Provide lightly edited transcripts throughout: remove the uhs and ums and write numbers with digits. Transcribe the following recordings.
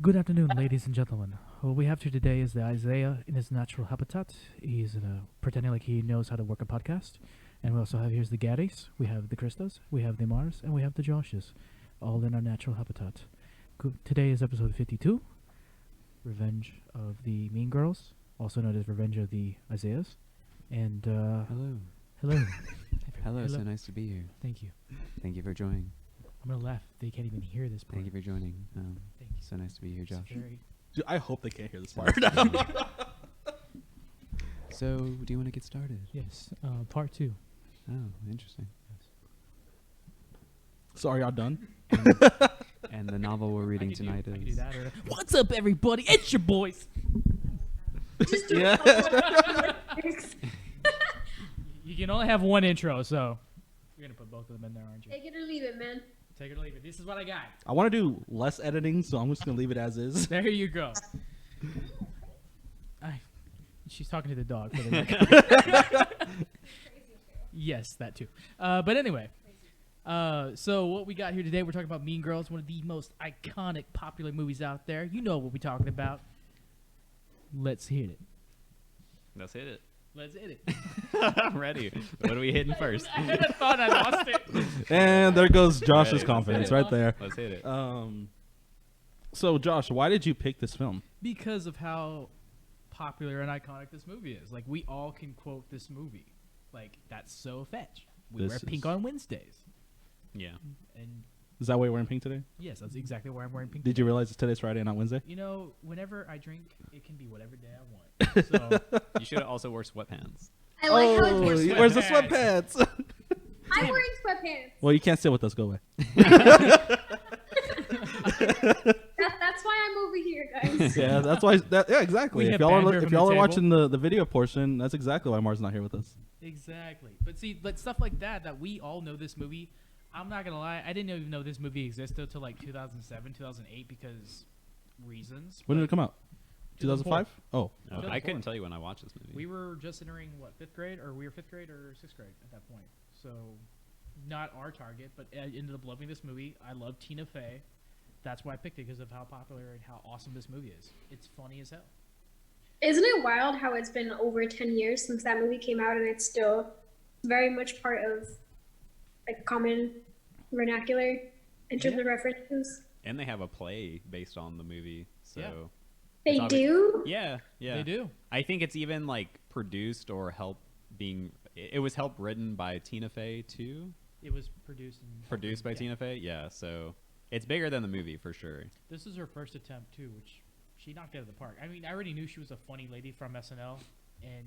Good afternoon, ladies and gentlemen. What we have here today is the Isaiah in his natural habitat. He's pretending like he knows how to work a podcast. And we also have here's the Gaddies, we have the Christos, we have the Mars, and we have the Joshes, all in our natural habitat. Today is episode 52, Revenge of the Mean Girls, also known as Revenge of the Isaiahs. And Hello. hello. Hello, so nice to be here. Thank you. Thank you for joining. I'm gonna laugh. They can't even hear this part. Thank you for joining. Thank you. So nice to be here, It's Josh. very- Dude, I hope they can't hear this So part. nice to be here. So, do you want to get started? Yes, part 2. Oh, interesting. So are y'all done? And the novel we're reading tonight I can do is. that. What's up, everybody? It's your boys. Yeah. You can only have one intro, so you're gonna put both of them in there, aren't you? Take it or leave it, man. Take it or leave it. This is what I got. I want to do less editing, so I'm just gonna leave it as is. There you go. She's talking to the dog. For the record. Yes, that too. But anyway, so what we got here today, we're talking about Mean Girls, one of the most iconic, popular movies out there. You know what we're talking about. Let's hit it. Let's hit it. Let's hit it. I'm ready. What are we hitting first? I thought I lost it. And there goes Josh's Ready, confidence let's right there. Let's hit it. So Josh, why did you pick this film? Because of how popular and iconic this movie is. Like, we all can quote this movie. Like, that's so fetch. We This wear pink is- on Wednesdays. Yeah. And Is that why you're wearing pink today? yes, that's exactly why I'm wearing pink. Did you realize it's today's Friday and not Wednesday? You know, whenever I drink, it can be whatever day I want. So, You should also wear sweatpants. I like how Oh, it's he sweatpants. wears the sweatpants. I'm wearing sweatpants. Well, you can't sit with us. Go away. That's why I'm over here, guys. Yeah, that's why. Yeah, exactly. We If have y'all banter are, if from y'all the are table. watching the video portion, that's exactly why Mars not here with us. exactly. But see, but stuff like that we all know this movie. I'm not gonna lie, I didn't even know this movie existed until like 2007, 2008 because reasons. When did it come out? 2004. 2005. Oh, Oh, Good I for couldn't it. tell you when I watched this movie. We were just entering what, fifth grade, or we were fifth grade or sixth grade at that point. So, not our target, but I ended up loving this movie. I love Tina Fey. That's why I picked it, because of how popular and how awesome this movie is. It's funny as hell. Isn't it wild how it's been over 10 years since that movie came out and it's still very much part of like common vernacular in terms Yeah. of references? And they have a play based on the movie. So. Yeah. They It's obvi- do? Yeah. Yeah. They do. I think it's even like produced or helped being. It was helped written by Tina Fey too. It was produced and Produced by yeah. Tina Fey. Yeah. So it's bigger than the movie for sure. This is her first attempt too, which she knocked out of the park. I mean, I already knew she was a funny lady from SNL, and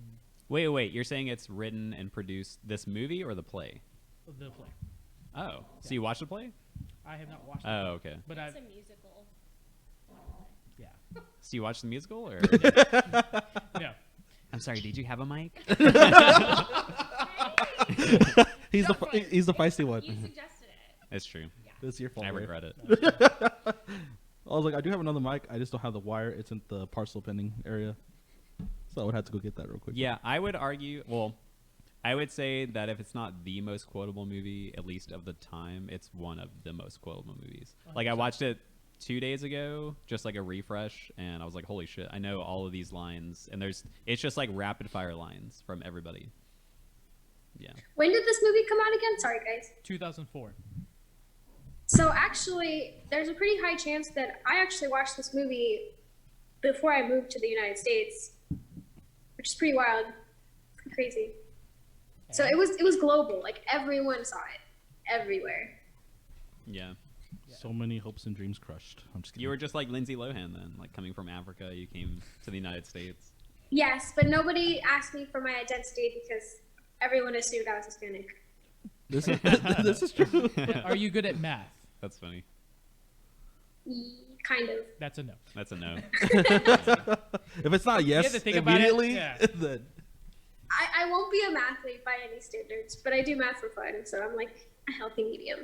Wait. You're saying it's written and produced this movie or the play? the play. Oh, so you watched the play? I have not watched it, Oh, okay. but It's I've a musical. yeah. So you watched the musical or? No. I'm sorry. Did you have a mic? he's Go the for it. he's the feisty one. You suggested it. It's true. This is your fault. I Ray. regret it. I was like, I do have another mic. I just don't have the wire. It's in the parcel pending area, so I would have to go get that real quick. Yeah, I would argue. Well, I would say that if it's not the most quotable movie, at least of the time, it's one of the most quotable movies. Like I 100%. watched it 2 days ago, just like a refresh, and I was like, holy shit, I know all of these lines, and it's just like rapid fire lines from everybody. Yeah. When did this movie come out again? Sorry, guys. 2004. So actually, there's a pretty high chance that I actually watched this movie before I moved to the United States, which is pretty wild, pretty crazy. So it was global. Like everyone saw it, everywhere. Yeah. So many hopes and dreams crushed. I'm just kidding. You were just like Lindsay Lohan then, like coming from Africa, you came to the United States. Yes, but nobody asked me for my identity because everyone assumed I was Hispanic. This is this is true. Are you good at math? That's funny. Kind of. That's a no. That's a no. If it's not yes to think about it, immediately, yeah. then I won't be a mathlete by any standards, but I do math for fun, so I'm like a healthy medium.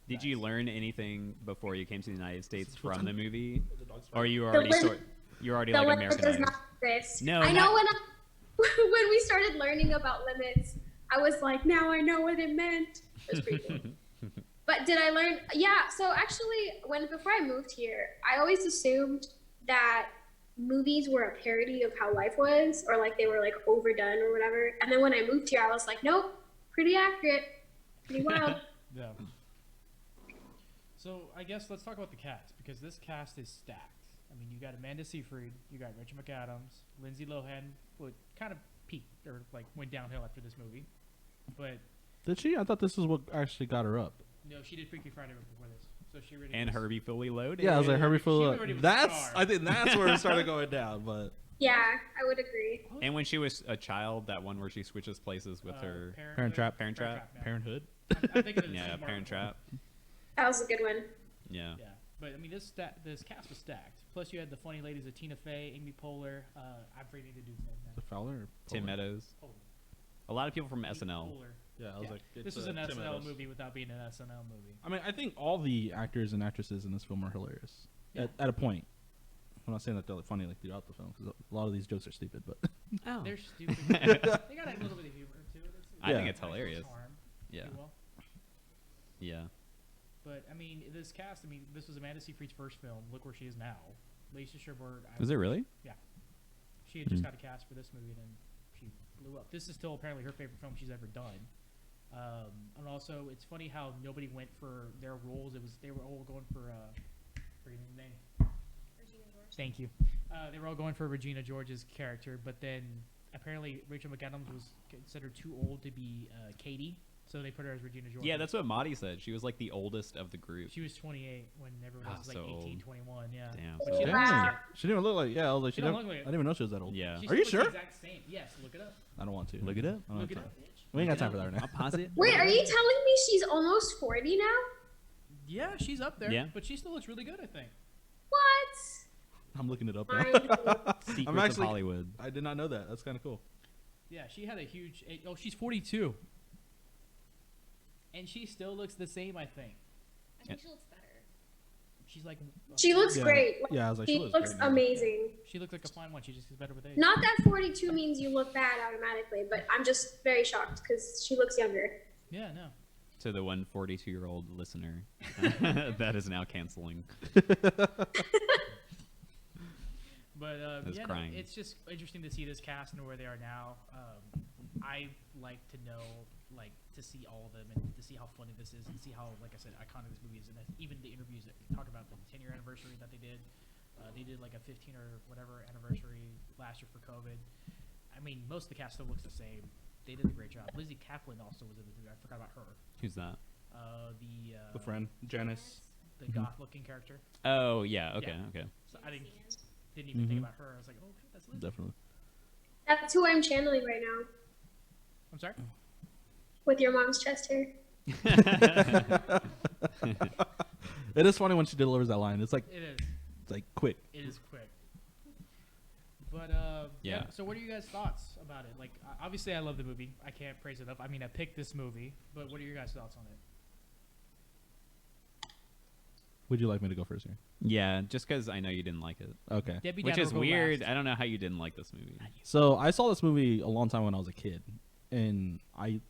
Did you learn anything before you came to the United States What's from the on- movie, the dog's or you were The already lim- you're already The like limit does Americanized? not exist. No, I not- know when we started learning about limits, I was like, now I know what it meant. It was pretty cool. But did I learn? Yeah. So actually, before I moved here, I always assumed that movies were a parody of how life was, or like they were like overdone or whatever. And then when I moved here, I was like, nope, pretty accurate, pretty wild. Yeah. So I guess let's talk about the cast, because this cast is stacked. I mean, you got Amanda Seyfried, you got Rachel McAdams, Lindsay Lohan, who kind of peaked or like went downhill after this movie, but Did she? I thought this is what actually got her up. no, she did Freaky Friday before this, so she already And was- Herbie Fully Loaded. Yeah, I was like Herbie She already Fuller. was a That's star. I think that's where it started going down. But Yeah, I would agree. And when she was a child, that one where she switches places with her Parent Trap. Parent Trap. yeah. Parenthood. I'm thinking of the Yeah, Steve Parent Martin Trap. That was a good one. Yeah. Yeah, but I mean, this cast was stacked. Plus, you had the funny ladies of Tina Fey, Amy Poehler. I'm forgetting the dude's name The now. Fowler. Or Tim Poehler? Meadows. Poehler. A lot of people from Amy SNL. Poehler. Yeah, I was Yeah. like, This it's, is an Tim SNL Meadows. movie without being an SNL movie. I mean, I think all the actors and actresses in this film are hilarious. Yeah. At a point. I'm not saying that they're like, funny like throughout the film because a lot of these jokes are stupid, but Oh. They're stupid. They got a little bit of humor too. I Yeah. think it's nice little hilarious. charm, if Yeah. you will. Yeah. But I mean, this cast. I mean, this was Amanda Seyfried's first film. Look where she is now. Lacey Chabert. Was it really? She had just Mhm. got a cast for this movie, and then she blew up. This is still apparently her favorite film she's ever done. And also, it's funny how nobody went for their roles. They were all going for forgetting the name. Thank you. They were all going for Regina George's character, but then apparently Rachel McAdams was considered too old to be Katie, so they put her as Regina George. Yeah, that's what Maddie said. She was like the oldest of the group. She was 28 when everyone else was Ah, like so 18, old. 21. Yeah. Damn. But so she old. looks Wow. like- she didn't even look like. Yeah, I was like, She she don't never, look like- I didn't even know she was that old. Yeah. she Are you still looks sure? the exact same. Yes. Look it up. I don't want to. Look it up. I don't Look it have up. time. We ain't got time for that right now. I'll pause it. Wait, are you telling me she's almost 40 now? Yeah, she's up there. Yeah. But she still looks really good, I think. What? I'm looking it up now. Mind blown. Secrets I'm actually- of Hollywood. I did not know that. That's kind of cool. Yeah, she had a huge. Oh, she's 42. And she still looks the same, I think. I think she looks better. She's like. She looks Yeah. great. Yeah, I was like, She she looks looks great now. amazing. She looks like a fine one. She just gets better with age. Not that 42 means you look bad automatically, but I'm just very shocked because she looks younger. Yeah, no. To the 142-year-old listener, that is now canceling. But That's yeah, crying. no, it's just interesting to see this cast and where they are now. I like to know, like, to see all of them and to see how funny this is and see how, like I said, iconic this movie is. And even the interviews that talk about the 10-year anniversary that they did like a 15 or whatever anniversary last year for COVID. I mean, most of the cast still looks the same. They did a great job. Lizzie Kaplan also was in the movie. I forgot about her. Who's that? The friend, Janice. the Mhm. goth-looking character. Oh, yeah. Okay. Yeah. Okay. So I didn't even think Mhm. about her. I was like, oh, shit, that's Lizzie. Definitely. That's who I'm channeling right now I'm sorry. with your mom's chest hair. It is funny when she delivers that line. It's like It quick. is quick. But Yeah. So what are you guys' thoughts about it? Like, obviously, I love the movie. I can't praise it enough. I mean, I picked this movie, but what are your guys' thoughts on it? Would you like me to go first here? Yeah, just because I know you didn't like it, Okay. Debbie which Downer is will go weird. last. I don't know how you didn't like this movie. So I saw this movie a long time when I was a kid, and I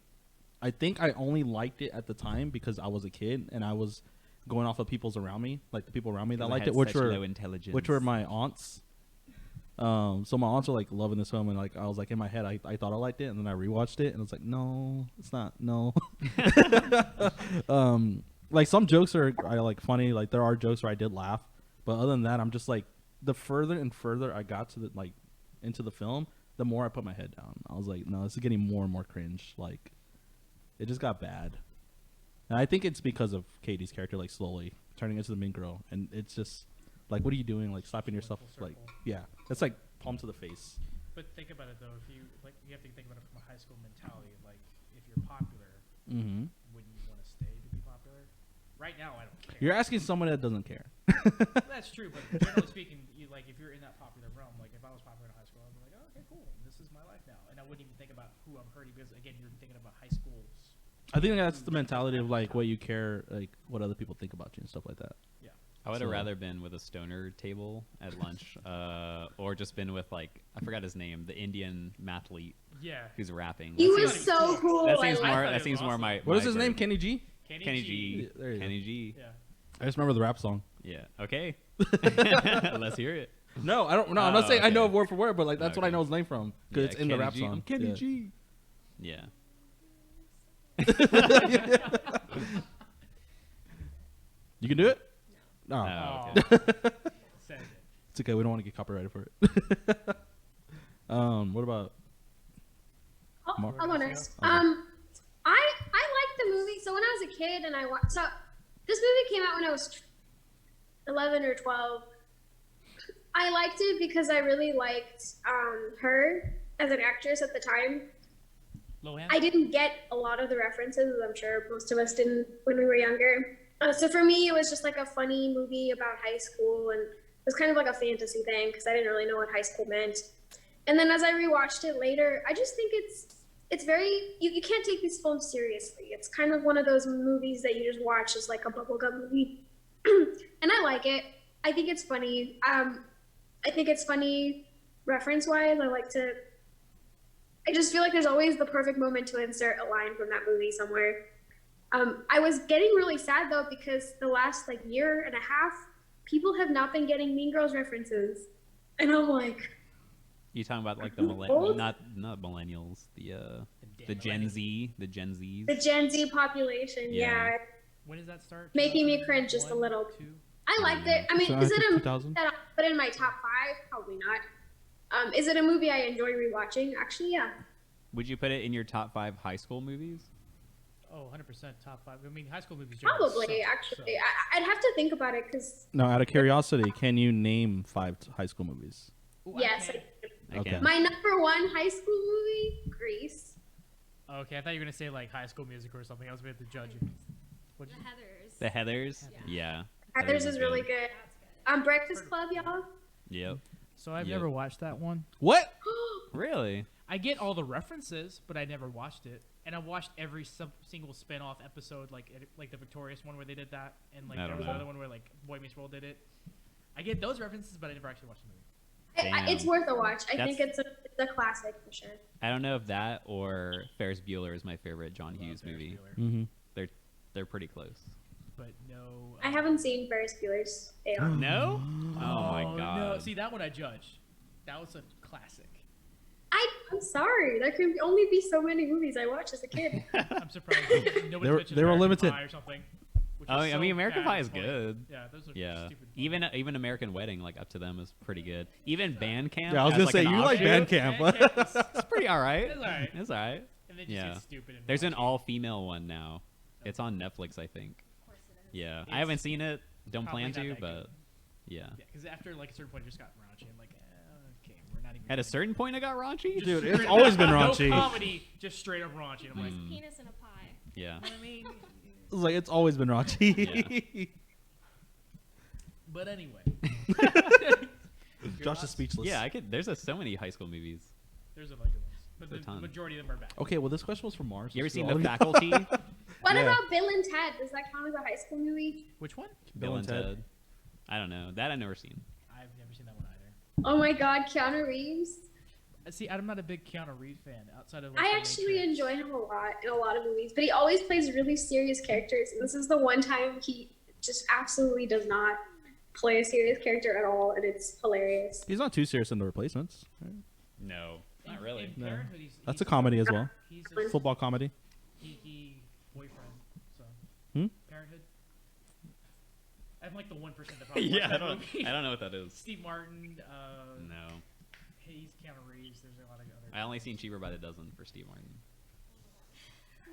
think I only liked it at the time because I was a kid and I was going off of people's around me, like the people around me that liked it, which were my aunts. So my aunts were like loving this film, and like I was like in my head, I thought I liked it, and then I rewatched it, and it's like no, it's not. No. Like some jokes are like funny, like there are jokes where I did laugh, but other than that, I'm just like the further and further I got to the like into the film, the more I put my head down. I was like, no, this is getting more and more cringe. Like it just got bad, and I think it's because of Katie's character like slowly turning into the mean girl, and it's just like, what are you doing? Like slapping yourself, Full like circle. yeah, it's like palm to the face. But think about it though. If you like, you have to think about it from a high school mentality. Like, if you're popular, Mm-hmm. wouldn't you want to stay to be popular? Right now, I don't care. You're asking someone that doesn't care. That's true, but generally speaking, you like if you're in that popular realm. Like, if I was popular in high school, I'd be like, oh, okay, cool. This is my life now, and I wouldn't even think about who I'm hurting because again, you're thinking about high schools. I think that's the mentality of like what you care, like what other people think about you and stuff like that. I would have So- rather been with a stoner table at lunch, or just been with like I forgot his name, the Indian mathlete Yeah. who's rapping. He That was seems- so cool. That I seems like more. thought it That was seems more awesome. my. What is my his name? version. Kenny G? Kenny G. Yeah, there you Kenny G. Yeah. I just remember the rap song. Yeah. Okay. Let's hear it. No, I don't. No, I'm not Oh, saying I know okay. word for word, but like that's what I Okay. know his name from because Yeah, it's in the Kenny rap G. song. I'm Kenny Yeah. G. Yeah. You can do it. No, Oh, Oh. okay. Send it. it's okay. We don't want to get copyrighted for it. What about? Mark? I'll go next. Okay. I liked the movie. So when I was a kid and I watched, so this movie came out when I was 11 or 12. I liked it because I really liked her as an actress at the time. Lohan? I didn't get a lot of the references, as I'm sure most of us didn't when we were younger. So for me, it was just like a funny movie about high school, and it was kind of like a fantasy thing because I didn't really know what high school meant. And then as I rewatched it later, I just think it's very you can't take these films seriously. It's kind of one of those movies that you just watch as like a bubblegum movie, and I like it. I think it's funny. I think it's funny reference-wise. I just feel like there's always the perfect moment to insert a line from that movie somewhere. I was getting really sad though because the last like year and a half, people have not been getting Mean Girls references, and I'm like, You talking about like the Old? not millennials, the Gen Z, the Gen Zs. the Gen Z population. Yeah. Yeah, When does that start? Making me cringe just a 2001, little. 2? I liked it. I mean, So is I it think a 2000? movie that I'll put in my top 5? Probably not. Is it a movie I enjoy rewatching? Actually, yeah. Would you put it in your top 5 high school movies? Oh, 100% top 5. I mean, high school movies. generally Probably, suck, actually. so- I'd have to think about it because, No, out of curiosity, can you name 5 high school movies? Ooh, I yes, can't. I Okay. can't. my number 1 high school movie, Grease. Okay, I thought you were gonna say like High School Musical or something. I was going to judge you. What'd The you? Heathers. The Heathers? Yeah. Yeah. Heathers is really good. Breakfast Club, y'all. Yep. So I've Yep. never watched that one. What? Really? I get all the references, but I never watched it. And I watched every single spin-off episode, like the Victorious one where they did that, and like I there don't was know. another one where like Boy Meets World did it. I get those references, but I never actually watched the movie. It's Damn. worth a watch. I That's- think it's a classic for sure. I don't know if that or Ferris Bueller is my favorite John Hughes Ferris movie. Bueller, Mm-hmm. They're pretty close. But no. I haven't seen Ferris Bueller's Day Off. No? Oh my No, god. see that one I judged. That was a classic. I'm sorry. There can only be so many movies I watched as a kid. I'm surprised nobody They were- mentioned they were American limited. Pie or something. which Oh, is I mean, so American bad Pie and is funny. good. Yeah, those are Yeah. stupid. Even American Wedding, like up to them, is pretty good. Even Bandcamp. Yeah, I was as, gonna like, say an you like offshoot, Bandcamp. Bandcamp is- It's pretty alright. It's alright. It's alright. and they just Yeah. get stupid. And There's an raunchy. all-female one now. It's on Netflix, I think. Of course it is. Yeah, It's I haven't seen it. Don't probably plan not to, that but good. yeah. Yeah, because after like a certain point, it just got raunchy. I'm like, okay, we're not even. At a certain point, it got raunchy. Just Dude, straight it's up- always been raunchy. No comedy, just straight up raunchy. And I'm like, Mm. Penis in a pie. Yeah. I mean, It's like it's always been raunchy. but anyway. Josh is speechless. Yeah, I could. There's so many high school movies. There's a bunch of ones, but There's a the ton. majority of them are bad. Okay, well, this question was from Mars. You ever Let's seen do The all- Faculty? What Yeah. about Bill and Ted? Does that count as a high school movie? Which one? Bill and Ted. I don't know. That I've never seen. I've never seen that one either. Oh my God, Keanu Reeves. See, I'm not a big Keanu Reeves fan outside of. Like, I The actually Matrix. enjoy him a lot in a lot of movies, but he always plays really serious characters. And this is the one time he just absolutely does not play a serious character at all, and it's hilarious. He's not too serious in The Replacements. No, not In- really. in No. Parenthood, That's he's a comedy as well. He's a Football comedy. geeky boyfriend. So. Hmm? Parenthood. I'm like the 1% that probably Yeah, watched I that don't. movie. I don't know what that is. Steve Martin. No, He's Keanu Reeves. There's a lot of other. I only seen Cheaper by the Dozen for Steve Martin.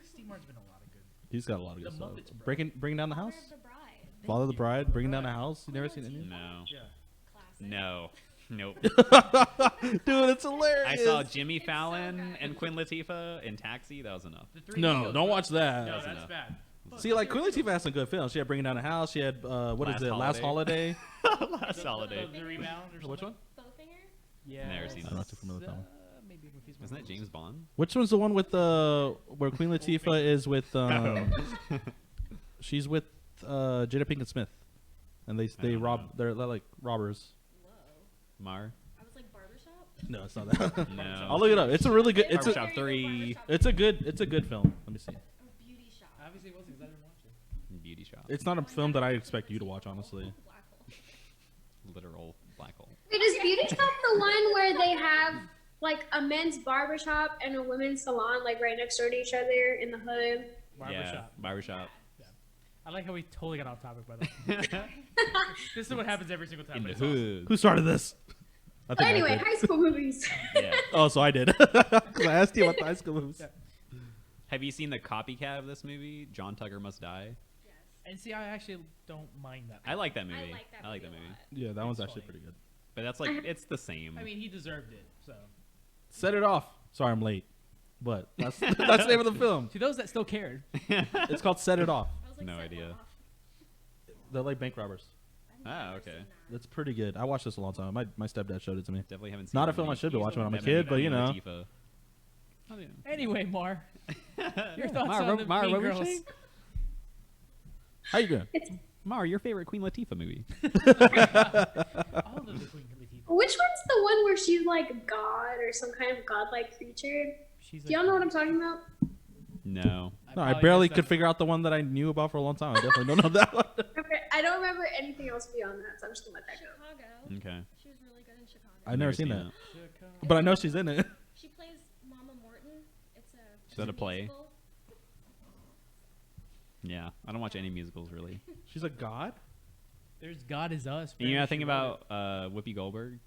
Steve Martin's been a lot of good. He's got a lot of The good stuff. Muppets, bro. Bringing down the house. Father of the Bride. Father of the Bride. Father Bringing of down the the Bride. house. You never seen any? No, Yeah. Classic. no, nope. Dude, it's hilarious. I saw Jimmy It's so Fallon good. and Queen Latifah in Taxi. That was enough. The Three No, Amigos, don't bro. watch that. No, That's that's enough. bad. See, like Queen Latifah has some good films. She had Bringing Down the House. She had Last Last Holiday. Last holiday. The Rebound or something. Which one? Bowfinger. Yeah. Never seen I'm not too familiar with that one. Maybe confused my Isn't that movies. James Bond? Which one's the one with where Queen Latifah is with she's with Jada Pinkett Smith, and they don't rob. know. They're like robbers. Whoa. Mar? I was like barbershop. No, it's not that. No. I'll look it up. It's a really good. It's Barbershop a 3. it's a good film. Let me see. Or beauty shop. Obviously, it wasn't because I didn't watch it. It's not a film that I expect you to watch, honestly. Black hole. Literal black hole. Wait, is Beauty Shop the one where they have like a men's barbershop and a women's salon like right next door to each other in the hood? Yeah, Barbershop. barbershop. I like how we totally got off topic, by the way. This is what happens every single time. In but the it's awesome. hood. Who started this? I But think I anyway, did. high school movies. Yeah. Oh, so I did. 'Cause I asked you about the high school movies. Have you seen the copycat of this movie, John Tucker Must Die? Yes. And see, I actually don't mind that. I like that movie. I like that movie. movie. A lot. Yeah, that one's It's actually funny. pretty good. But that's like it's the same. I mean, he deserved it. So, Set It Off. Sorry, I'm late. But that's that's the name of the film. to those that still cared, It's called Set It Off. I was like, No set idea. one off. They're like bank robbers. I've never okay. seen that. That's pretty good. I watched this a long time. My stepdad showed it to me. Definitely haven't seen Not that a film I movie. should be He's watching when I'm a that kid, movie but you know. Latifah. Oh, yeah. anyway, Mar, your thoughts Mara, on the Mara, Mean what were you Girls? saying? How you doing? Mar, your favorite Queen Latifah movie? All of the Queen Latifah. Which one's the one where she's like God or some kind of godlike creature? She's Do y'all know what I'm talking about? No. No, I probably barely missed could that. figure out the one that I knew about for a long time. I definitely don't know that one. Okay, I don't remember anything else beyond that, so I'm just gonna let that go. Chicago. Okay. She was really good in Chicago. I've never seen that. it. Chicago. But I know she's in it. She plays Mama Morton. It's a. Is that a play? musical. Yeah. I don't watch any musicals really. She's a god? There's God Is Us. You know Fran nothing Sherwood. about Whoopi Goldberg?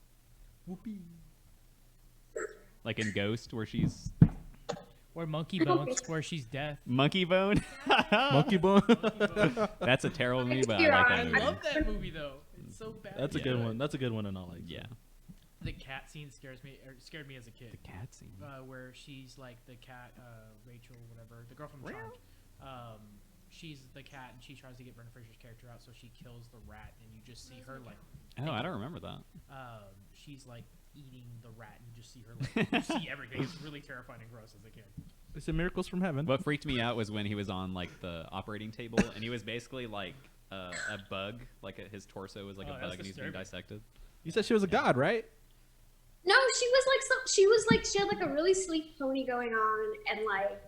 Whoopee. Like in Ghost, where she's Or Monkey Bones, where she's deaf. Monkey Bone? Monkey Bone? That's a terrible movie, but I You're like on. that I movie. love that movie though. It's so bad. That's a Yeah. good one. That's a good one to not like. Yeah. The cat scene scares me, or scared me as a kid. The cat scene. Where she's like the cat, Rachel, whatever, the girl from Charmed. She's the cat, and she tries to get Brendan Fraser's character out, so she kills the rat, and you just see her like, Oh, I don't remember that. she's like eating the rat, and you just see her like, you see everything. It's really terrifying and gross as a kid. It's in Miracles from Heaven. What freaked me out was when he was on like the operating table, and he was basically like a bug, like his torso was like Oh, a that's bug, and he's being disturbing. dissected. You said she was a god, right? No, she had like a really sleek pony going on, and like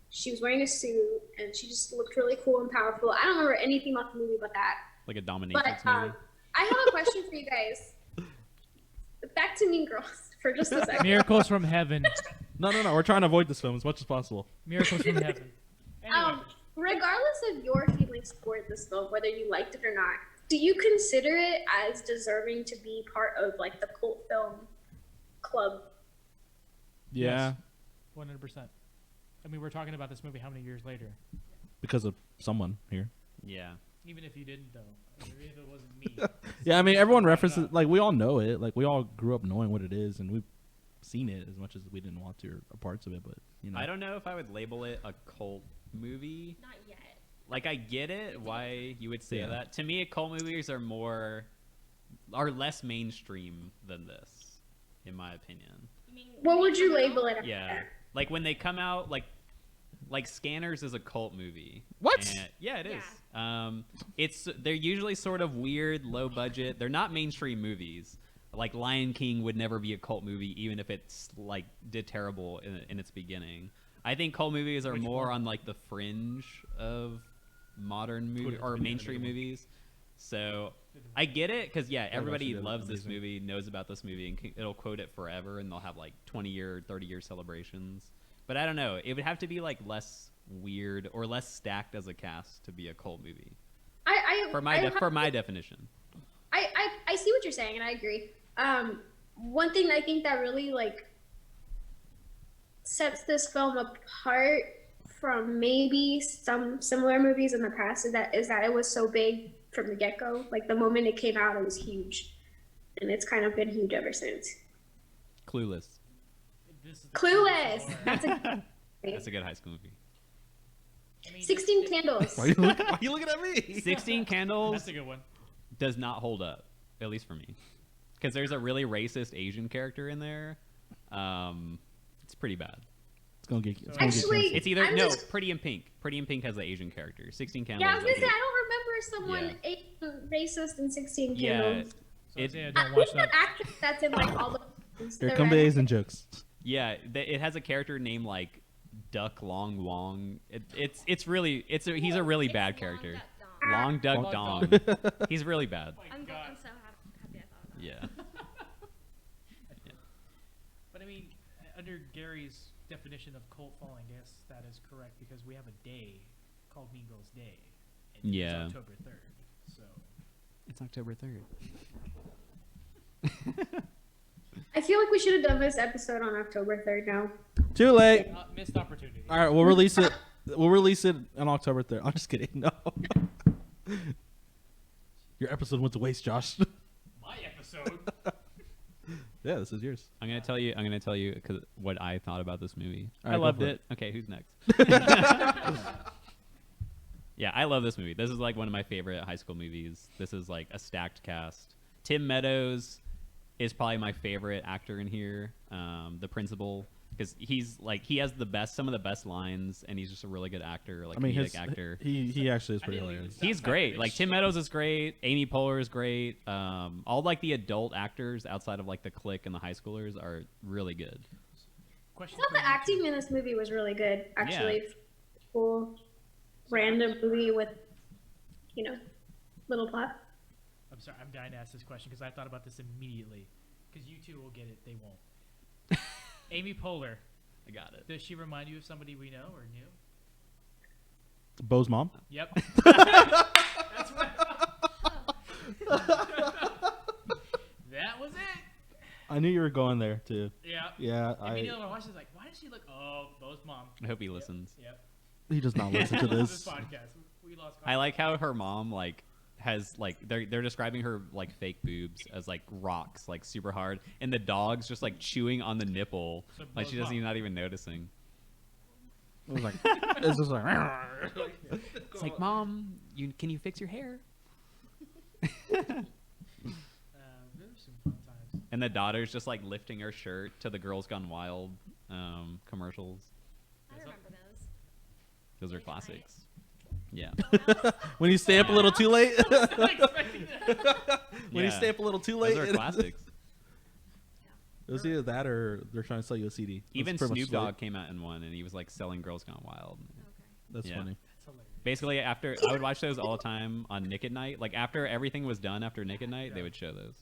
she was wearing a suit, and she just looked really cool and powerful. I don't remember anything about the movie but that. Like a dominatrix But movie. I have a question for you guys. Back to Mean Girls for just a second. Miracles from Heaven. No. We're trying to avoid this film as much as possible. Miracles from Heaven. Anyway, Regardless of your feelings toward this film, whether you liked it or not, do you consider it as deserving to be part of like the cult film club? Yeah, 100%. I mean, we're talking about this movie how many years later? because of someone here. Yeah. Even if you didn't, though. Even if it wasn't me. Yeah, I mean, everyone references, like, we all know it. Like, we all grew up knowing what it is, and we've seen it as much as we didn't want to, or parts of it, but, you know. I don't know if I would label it a cult movie. Not yet. Like I get it why you would say Yeah. that. To me, cult movies are less mainstream than this, in my opinion. You mean What when would they you come label out? it? Yeah. Like when they come out, like Scanners is a cult movie. What? And- yeah, it is. They're usually sort of weird, low budget. They're not mainstream movies. Like Lion King would never be a cult movie, even if it's like did terrible in its beginning. I think cult movies are Which more one? on like the fringe of modern movie Twitter or tweeted mainstream another one. movies. So I get it because yeah, everybody she did loves this amazing. movie, knows about this movie, and it'll quote it forever, and they'll have like 20-year, 30-year celebrations. But I don't know. It would have to be like less weird or less stacked as a cast to be a cult movie. For my definition. I see what you're saying, and I agree. One thing I think that really like sets this film apart from maybe some similar movies in the past is that it was so big from the get-go. Like the moment it came out, it was huge, and it's kind of been huge ever since. Clueless. This is the Clueless. Lord. That's a That's a good high school movie. I mean, 16 Candles. Why are you looking at me? 16 Candles That's a good one. does not hold up, at least for me, because there's a really racist Asian character in there. It's pretty bad. It's gonna get. Actually, It's either I'm no just- Pretty in Pink. Pretty in Pink has the Asian character. 16 Candles. Yeah, I was gonna say doesn't. I don't remember someone racist in 16 Yeah, Candles. So It- Isaiah, I don't watch think that. that actress that's in like all the. Here come the Asian jokes. yeah. It has a character named like Duck Long Wong. He's a really bad character. Long Duck Long Dong. Dong. He's really bad. My I'm God. so happy I thought of that. Yeah. But I mean, under Gary's definition of cult following, I guess that is correct because we have a day called Mean Girls Day. And Yeah. It's October 3rd. So It's October 3rd. I feel like we should have done this episode on October 3rd now. Too late. missed opportunity. All right, we'll release it. We'll release it on October 3rd. I'm just kidding. No. Your episode went to waste, Josh. My episode. Yeah, this is yours. I'm gonna tell you what I thought about this movie. All I right, go loved for it. Okay, who's next? Yeah, I love this movie. This is like one of my favorite high school movies. This is like a stacked cast. Tim Meadows is probably my favorite actor in here. The principal, because he's like he has some of the best lines, and he's just a really good actor, like comedic actor. He actually is I pretty didn't even hilarious. stop He's that great. bitch. Like Tim Meadows is great. Amy Poehler is great. All like the adult actors outside of like the clique and the high schoolers are really good. I Question thought for the you acting two. in this movie was really good, actually. Cool, random movie with, little plot. I'm sorry, I'm dying to ask this question because I thought about this immediately. Because you two will get it, they won't. Amy Poehler, I got it. does she remind you of somebody we know or knew? Bo's mom. Yep. That's right. That was it. I knew you were going there too. Yeah. Yeah, Immediately when I watched this, like, why does she look? Oh, Bo's mom. I hope he listens. Yep. he does not listen to This this. podcast. We lost. I like how her mom like has like they're describing her like fake boobs as like rocks, like super hard, and the dog's just like chewing on the nipple, So like she Bo's doesn't mom. even not even noticing. It was like it's just like. It's like, Mom, can you fix your hair? There were some fun times. And the daughter's just like lifting her shirt to the Girls Gone Wild commercials. I remember those. Those are Late at night. classics. Yeah. When you stay up a little too late. Expecting that. When you Yeah. stay up a little too late. Those are classics. It was either that or they're trying to sell you a CD. That's Even pretty much Snoop the- Dogg came out in one, and he was like selling Girls Gone Wild. Okay. That's Yeah. funny. That's hilarious. Basically, after I would watch those all the time on Nick at Night. Like after everything was done after Nick at Night, they would show those.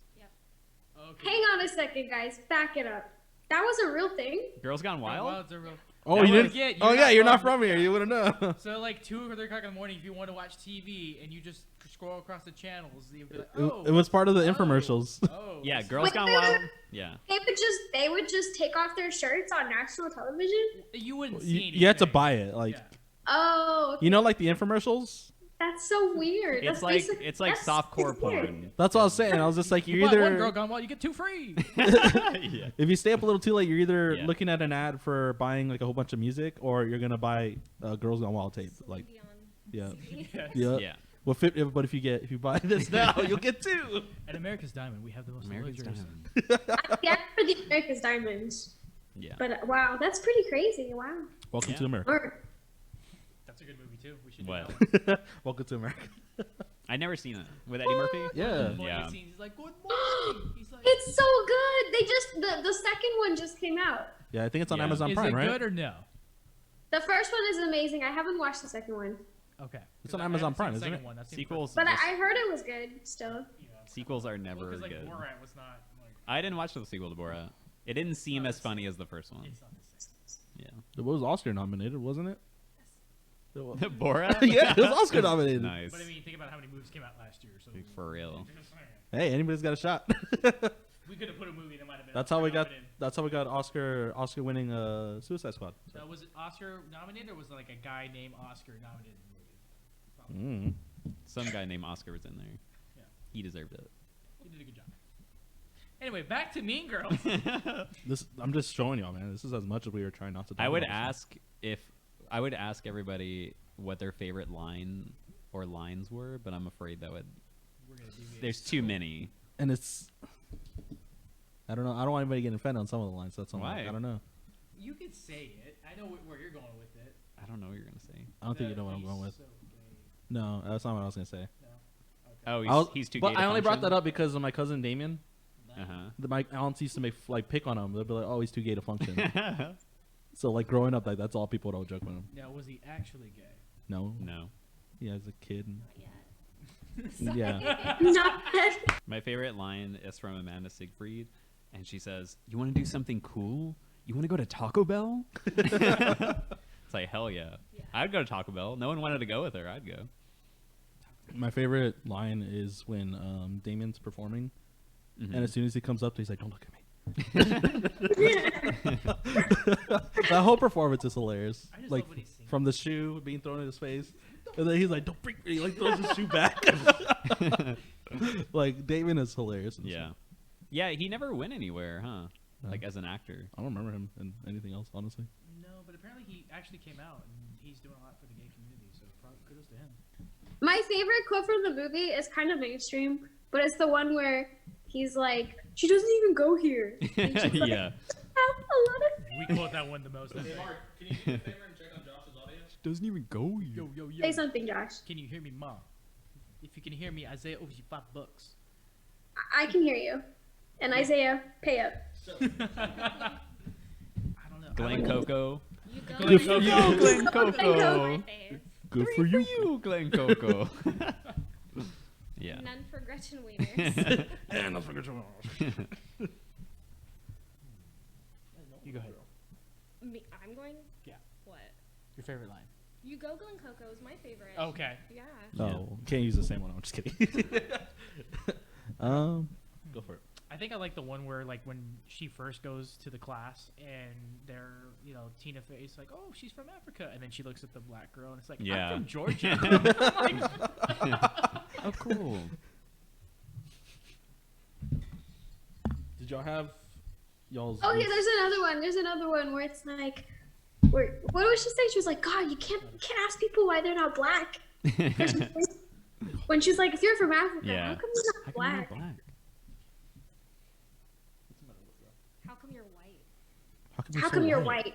Okay. Hang on a second, guys. Back it up. That was a real thing? Girls Gone Wild. Wild's a real. Oh, That you was- didn't? Yeah, Oh, you're yeah, not you're not from- from here. You wouldn't know. So like 2 or 3 o'clock in the morning, if you want to watch TV and you just scroll across the channels, you'd be like, oh, It was part of the oh, infomercials. Oh, Yeah, this- Girls Wait, Gone wait, wait, Wild. wait. Yeah. They would just take off their shirts on national television? You wouldn't see You, anything. you had to buy it. Like, Yeah. Oh, you know, like the infomercials? that's so weird. It's That's like basic- it's like that's softcore weird. porn. That's what I was saying. I was just like, You you're buy one either. Girl Gone Wild, you get 2 free. Yeah. If you stay up a little too late, you're either Yeah. looking at an ad for buying like a whole bunch of music, or you're gonna buy Girls Gone Wild tape. Celine Like, Dion yeah, CD. Yes. yeah. Yeah. Well, but if you buy this now, you'll get 2. At America's Diamond, we have the most American's luxurious. Diamond. Yeah, for the America's Diamonds. Yeah. But wow, that's pretty crazy. Wow. Welcome Yeah. to America. Or, That's a good movie too. We should. What? Do that one. Welcome to America. I'd never seen it with Eddie Murphy. Yeah. Morning Yeah. scenes, he's like, "Good morning." He's like, it's so good. They just the second one just came out. Yeah, I think it's on Yeah. Amazon "Is Prime, it right? good or no?" The first one is amazing. I haven't watched the second one, Okay. It's on 'Cause I Amazon haven't seen Prime, the isn't second it? one. I've seen the Sequels. but just- I heard it was good. Still, first- yeah. Sequels are never Well, 'cause, like, good. Borat was not like. I didn't watch the sequel to Borat. It didn't seem as funny as the first one. It's not the same. Yeah. It was Oscar nominated, wasn't it? It was. Borat? Yeah, it was Oscar nominated. Nice. But I mean, think about how many movies came out last year. So For real. Hey, anybody's got a shot. We could have put a movie that might have been. That's how we got. nominated. That's how we got Oscar winning Suicide Squad. Was it Oscar nominated or was it like a guy named Oscar nominated in the movie? Probably. Some guy named Oscar was in there. Yeah. He deserved it. He did a good job. Anyway, back to Mean Girls. This I'm just showing y'all, man. This is as much as we were trying not to. talk I would about ask everybody what their favorite line or lines were, but I'm afraid that would. We're gonna deviate. There's too many. and it's. I don't know. I don't want anybody getting offended on some of the lines. That's all. Why? I don't know. You could say it. I know where you're going with it. I don't know what you're gonna say. I don't think you The know what I'm he's going with. so gay. No, that's not what I was gonna say. No. Okay. Oh, I was- he's too. But gay to I only brought function? that up because of my cousin Damien. Uh My aunts used to make pick on him. They'd be like, "Oh, he's too gay to function." huh. So like growing up, that's all people would always joke with him. Now, was he actually gay? No, no. he has a kid. Not yet. Yeah. Not dead. My favorite line is from Amanda Siegfried, and she says, "You want to do something cool? You want to go to Taco Bell?" It's like, hell yeah. Yeah. I'd go to Taco Bell. No one wanted to go with her. I'd go. My favorite line is when Damien's performing, Mhm. and as soon as he comes up, he's like, "Don't look at me." That whole performance is hilarious. I just Like love when he sings. from the shoe being thrown in his face, and then he's like, "Don't freak me!" He like throws his shoe back. Like Damien is hilarious. in this Yeah. one. Yeah, he never went anywhere, huh? No. Like as an actor. I don't remember him in anything else, honestly. No, but apparently he actually came out and he's doing a lot for the gay community. So kudos to him. My favorite quote from the movie is kind of mainstream, but it's the one where he's like, "She doesn't even go here." And she's like, Yeah. "I have a lot of We quote that one the most. I think. can you do me a favor and check on Josh's audio? Doesn't even go. Yo, yo, yo. Say something, Josh. Can you hear me, Mom? If you can hear me, Isaiah owes you $5. I can hear you. And Isaiah, pay up. I don't know. Glen Coco. You go. Good for you, Glen My Coco. fave. Good For you, Glen Coco. Yeah. None for Gretchen Wieners. And don't forget your You go ahead. Me, I'm going. Yeah. What? Your favorite line. You go Glen Coco is my favorite. Okay. Yeah. Oh, can't use the same one. I'm just kidding. Go for it. I think I like the one where like when she first goes to the class and they're Tina Fey's like, oh, she's from Africa, and then she looks at the black girl and it's like, Yeah. I'm from Georgia. Oh, cool. Did y'all have y'all's? Oh yeah, there's another one where it's like, what was she saying? She was like, "God, you can't ask people why they're not black." When she's like, "If you're from Africa, Yeah. how come you're not How come black?" you're black? How come you're white? How come you're white?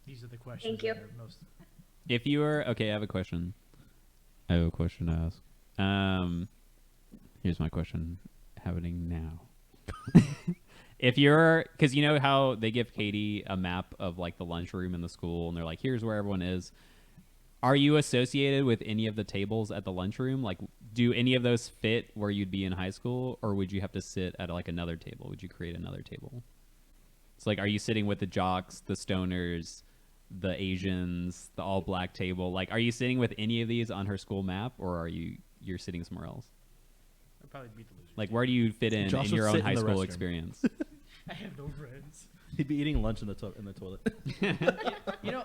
These are the questions. Thank you. that are most. If you were okay, I have a question. I have a question to ask. Here's my question happening now. If you're, because you know how they give Katie a map of like the lunchroom in the school, and they're like, "Here's where everyone is." Are you associated with any of the tables at the lunchroom? Like, do any of those fit where you'd be in high school, or would you have to sit at like another table? Would you create another table? It's like, are you sitting with the jocks, the stoners, the Asians, the all black table? Like, are you sitting with any of these on her school map, or are you're sitting somewhere else? I'd probably beat the losers. Like, where do you fit in Josh in would your own sit in high the school restroom. experience? I have no friends. He'd be eating lunch in the toilet.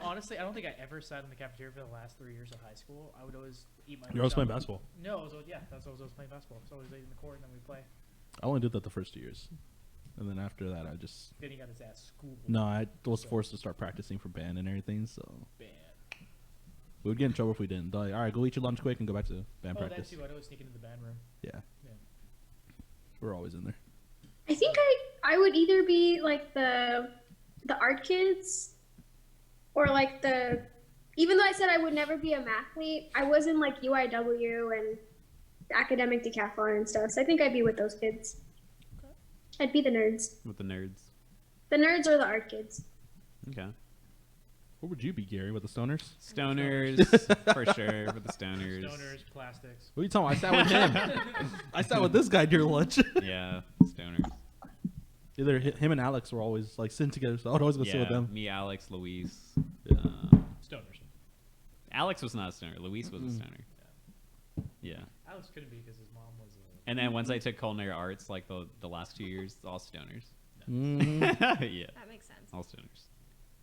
Honestly, I don't think I ever sat in the cafeteria for the last 3 years of high school. I would always eat my. You're always playing lunch out. basketball. No, that's what I was always playing basketball. So I was in the court and then we play. I only did that the first 2 years, and then after that, I just Then he got his ass schooled. I was forced to start practicing for band and everything. So Bad. we would get in trouble if we didn't. They're like, all right, go eat your lunch quick and go back to band Oh, that practice. too. I'd always sneak into the band room. Yeah, Yeah. we're always in there. I think I would either be like the art kids, or like even though I said I would never be a mathlete, I was in like UIW and academic decathlon and stuff. So I think I'd be with those kids. Okay. I'd be the nerds. With the nerds. The nerds are the art kids. Okay. What would you be, Gary, with the stoners? Stoners, for sure, for the stoners. Stoners, plastics. What are you talking about? I sat with him. I sat with this guy during lunch. Yeah, stoners. Either him and Alex were always like sitting together, so I would always go sit with them. Me, Alex, Luis. Yeah. Stoners. Alex was not a stoner. Luis was a stoner. Yeah. Alex couldn't be because his mom was a. And then once I took culinary arts, like the last 2 years, all stoners. Mhm. Yeah, That makes sense. all stoners.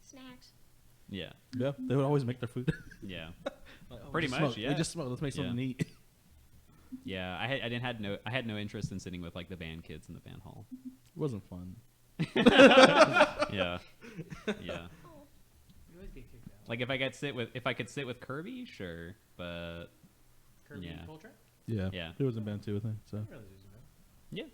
Snacks. Yeah, Yeah, they would always make their food. yeah, Like, oh, Pretty we just much, smoke. yeah. We just smoke. Let's make something Yeah. neat. yeah. I had no interest in sitting with like the band kids in the band hall. It wasn't fun. Yeah, yeah. Oh, You always get kicked out. Like if I could sit with Kirby, sure, but Kirby yeah. Coltrane? Yeah. Yeah. He was in band too with him. So I didn't realize he was in that. yeah.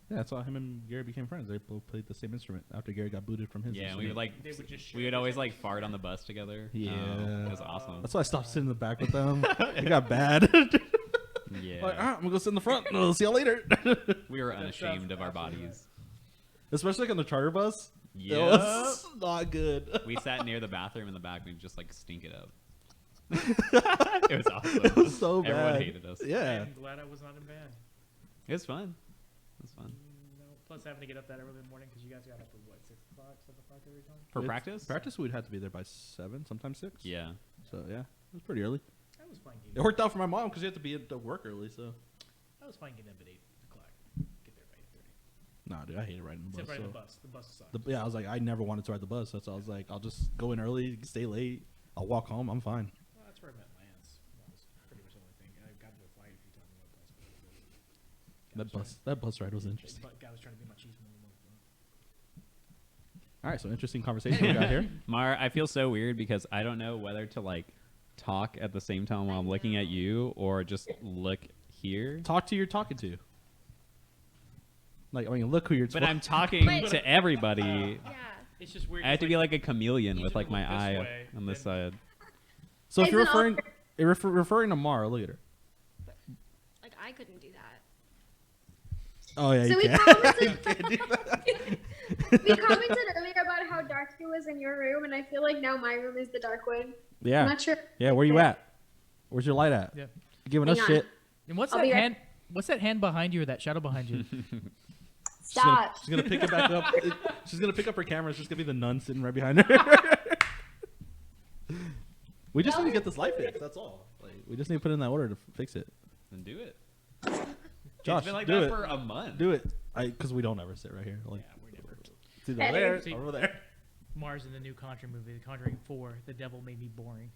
yeah, that's how him and Gary became friends. They both played the same instrument after Gary got booted from his. Yeah, and we instrument. would like They would just we share would the always same like instrument. fart on the bus together. Yeah. it was awesome. That's why I stopped sitting in the back with them. It got bad. Yeah, Like, I'm gonna go sit in the front. We'll see y'all later. we were That unashamed sounds of our absolutely bodies. Especially like on the charter bus. It Yeah, was not good. we sat near the bathroom in the back. And we just like stink it up. It was awesome. It was so bad. Everyone hated us. Yeah. I'm glad I was not in band. It was fun. It was fun. No, plus having to get up that early in the morning because you guys got up at what 6 o'clock, 7 o'clock every time. For It's- practice? Practice, we'd have to be there by 7, sometimes 6. Yeah. So yeah, it was pretty early. That was fine. It worked out for my mom because she had to be at work early. So. That was fine getting up at 8 o'clock. Get there by 8:30. Nah, dude, I hated riding the bus. Except riding so- the bus. The bus sucks. Yeah, I was like, I never wanted to ride the bus. That's why I was like, I'll just go in early, stay late. I'll walk home. I'm fine. Well, that's where I met Lance. That was pretty much the only thing. I got into a fight a few times on that bus. That bus ride was interesting. But guy was trying to be machismo. All right, so interesting conversation we got here. Mar, I feel so weird because I don't know whether to like talk at the same time while I'm looking at you or just look here. Talk to who you're talking to. Like, I mean, look who you're. But I'm talking But- to everybody. Yeah. It's just weird. I have to be like a chameleon each with of like them my look this eye way, on this then- side. So if Is you're it all- referring to Mara, look at her. Like I couldn't do that. Oh yeah, So you we can. commented, we commented earlier about how dark it was in your room, and I feel like now my room is the dark one. I'm Yeah, not sure. yeah. Where you at? Where's your light at? Yeah. You giving Hang us on. shit. And what's I'll that be right- hand? What's that hand behind you or that shadow behind you? Stop. She's gonna pick it back up. She's gonna pick up her camera. It's just gonna be the nun sitting right behind her. We just need to get this light fixed. That's all. Like, we just need to put it in that order to fix it. Then do it. Josh, it's been like do that it. for a month. Do it. Because we don't ever sit right here. Like, Yeah, we're never. it's either Hey. there See- or over there. Mars in the new Conjuring movie, The Conjuring 4, The Devil Made Me Boring.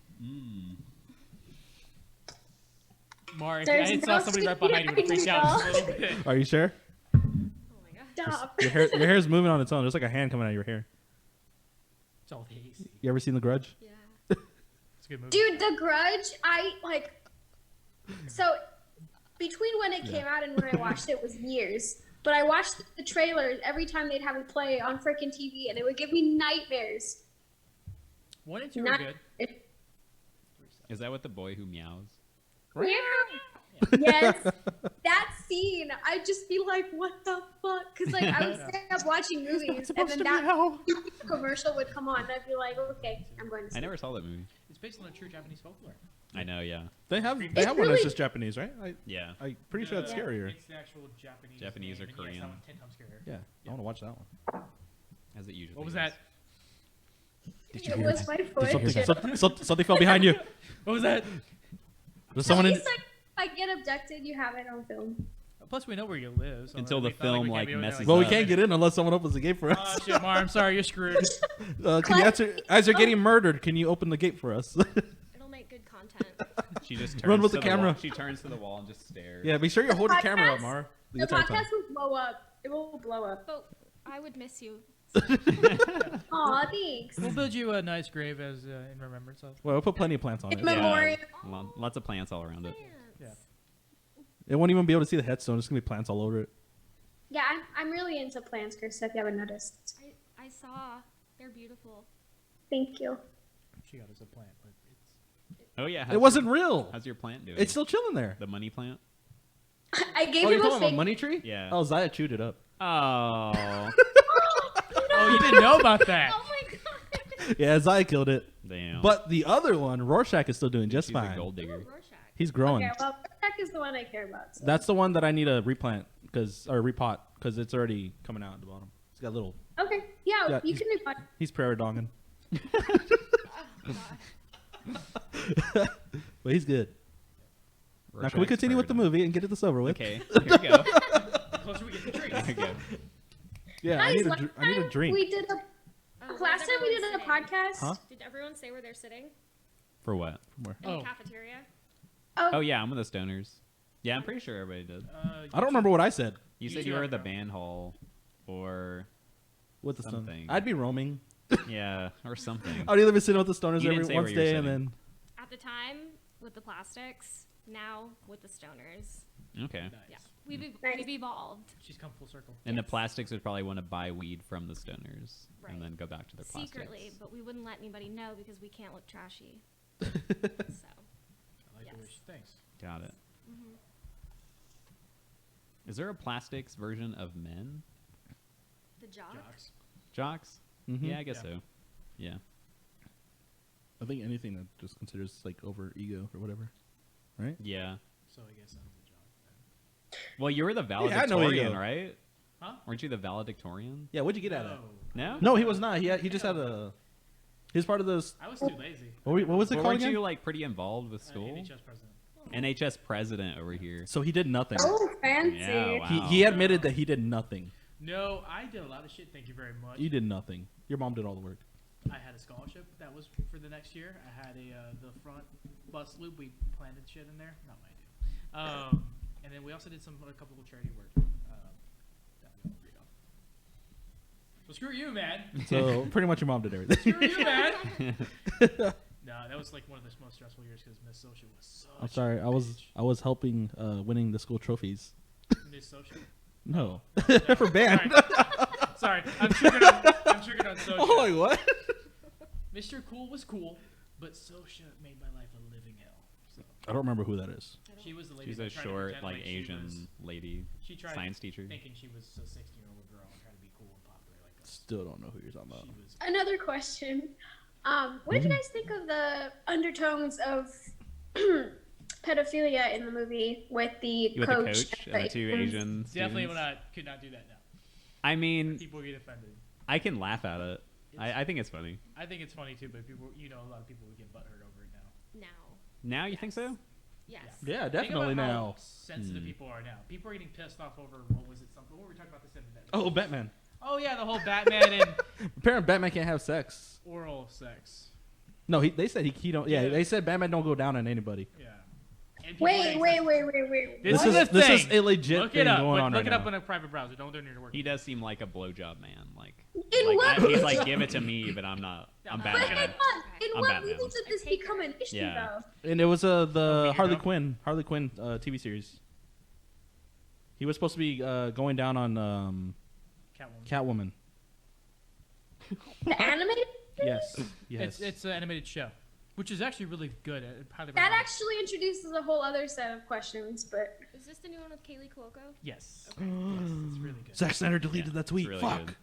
Mars, There's I saw no somebody right behind you and freaked out just a little bit. Are you sure? Oh my god. Stop. Your hair's moving on its own. There's like a hand coming out of your hair. It's all hazy. You ever seen The Grudge? Yeah. It's a good movie. Dude, The Grudge, so between when it came out and when I watched it was years. But I watched the trailers every time they'd have it play on freaking TV, and it would give me nightmares. 1 and 2 are Not- good. Is that what the boy who meows? Yes, that scene, I'd just be like, "What the fuck?" Because like I would stay up watching movies, and then that commercial would come on, and I'd be like, "Okay, I'm going to." I Sleep. never saw that movie. It's based on a true Japanese folklore. I know, yeah. They have It's one that's really- just Japanese, right? Yeah. I'm pretty sure that's scarier. It's the actual Japanese. Japanese name, or and yes, Korean. that one's 10 times scarier. Yeah, I want to watch that one. As it usually What was is. that? It was my foot. Something fell behind you. What was that? There's At someone in. least, like, if I get abducted, you have it on film. Plus, we know where you live. So Until like, the it's not film, we can't like, be over there, messes Well, we up. can't get in unless someone opens the gate for Oh us. shit, Mar, I'm sorry, you're screwed. Can you answer, as you're getting murdered, can you open the gate for us? It'll make good content. She just turns Run with to the camera. wall. She turns to the wall and just stares. Yeah, be sure you hold your camera up, Podcast? Mar. The entire podcast time. will blow up. It will blow up. But I would miss you. Aw, thanks. We'll build you a nice grave as in remembrance of. Well, we'll put plenty of plants on In it. my- Memorial. Lots of plants all around it. Plants. It won't even be able to see the headstone. It's gonna be plants all over it. Yeah, I'm really into plants, Chris, if you haven't noticed. I saw. They're beautiful. Thank you. She got us a plant, but it's. Oh yeah. It wasn't real. How's your plant doing? It's still chilling there. the money plant. I gave Oh, him you're a talking fake. about money tree? Yeah. Oh, Zaya chewed it up. Oh. Oh, you didn't know about that. Oh my god. Yeah, Zaya killed it. Damn. But the other one, Rorschach, is still doing just She's fine. a gold digger. Rorschach. He's growing. Okay, well, Rorschach is the one I care about. So. That's the one that I need to replant or repot because it's already coming out at the bottom. It's got little. Okay, yeah, Yeah, you he's- can do fun. He's prairie donging, Oh, God. but he's good. Now, can we Rorschach's continue with the prairie movie and get it this over with? dog. Okay. Here we go. The closer we get to trees. There we go. Yeah, I Guys, need a, last I need a time drink. We did Oh, last where's time we did everyone a sitting? podcast. Huh? Did everyone say where they're sitting? For what? Where? In Oh. the cafeteria? Oh yeah, I'm with the stoners. Yeah, I'm pretty sure everybody did. I don't remember what I said. You You said two you were are at the drunk. band hall, or With the stone. Something. I'd be roaming. yeah, or something. I'd either be sitting with the stoners You didn't every say once where you were day and sitting. then. At the time, with the plastics. Now, with the stoners. Okay. Nice. Yeah. We've Nice. evolved. She's come full circle. And the Yes. plastics would probably want to buy weed from the stoners Right. and then go back to their plastics. Secretly, but we wouldn't let anybody know because we can't look trashy. So, I like the way Yes. she thinks. Got it. mhm. Is there a plastics version of men? The jock. Jocks. Jocks? Mhm. Yeah, I guess Yeah. so. Yeah. I think anything that just considers like over ego or whatever, right? Yeah. So I guess I'm the job. Well, you were the had no valedictorian, ego. right? Huh? Weren't you the valedictorian? Yeah, what'd you get at it? No. No, he was not. He just had a. He's part of this. I was too lazy. What was it But called weren't again? you like pretty involved with school? NHS president. NHS president over here. So he did nothing. Oh, fancy. Yeah, wow. He admitted that he did nothing. No, I did a lot of shit. Thank you very much. You did nothing. Your mom did all the work. I had a scholarship that was for the next year. I had the front bus loop. We planted shit in there. Not my idea. And then we also did a couple of charity work that we all agreed on. So screw you, man. So pretty much your mom did everything. Screw you, man. No, that was like one of the most stressful years because Miss Social was so. I'm sorry. I was helping winning the school trophies. Miss Social. No, for band. Sorry, I'm triggered on Social. Oh, like what? Mr. Cool was cool, but Sosha made my life a living hell. So I don't remember who that is. she was the lady. She's that a tried to short, pretend like she Asian was- lady, She tried science teacher. thinking she was a 16-year-old girl and trying to be cool and popular like us. Still don't know who you're talking about. She was. Another question. What did you guys think of the undertones of pedophilia in the movie with the With coach? the coach and the two Asian Definitely students. could not do that now. I mean, People get offended. I can laugh at it. I think it's funny. I think it's funny too, but people, a lot of people would get butthurt over it now. Now. Now you think so? Yes. Yeah, Think definitely about how now. sensitive Hmm. people are now. People are getting pissed off over what was it? Something. What were we talking about this in? Oh, Batman. Oh yeah, the whole Batman and Apparently, Batman can't have sex. oral sex. No, they said he don't. Yeah, Yeah. they said Batman don't go down on anybody. Yeah. And people are Wait. getting- This This is a this is thing. a legit Look thing it up. going on Look right it up now. in a private browser. Don't do it in your work. He does seem like a blowjob man. Like, In like what he's like, movie? give it to me, but I'm not. I'm But But Batman. in I'm what Batman. movie did this I take become her. an issue Yeah. though? And it was the weird, Harley huh? Quinn TV series. He was supposed to be going down on Catwoman. Catwoman. The animated? Yes. Yes. It's an animated show, which is actually really good. I highly That recommend it. actually introduces a whole other set of questions, but Is this the new one with Kaylee Cuoco? Yes. Yes, it's really good. Zack Snyder deleted that tweet. really Fuck. good.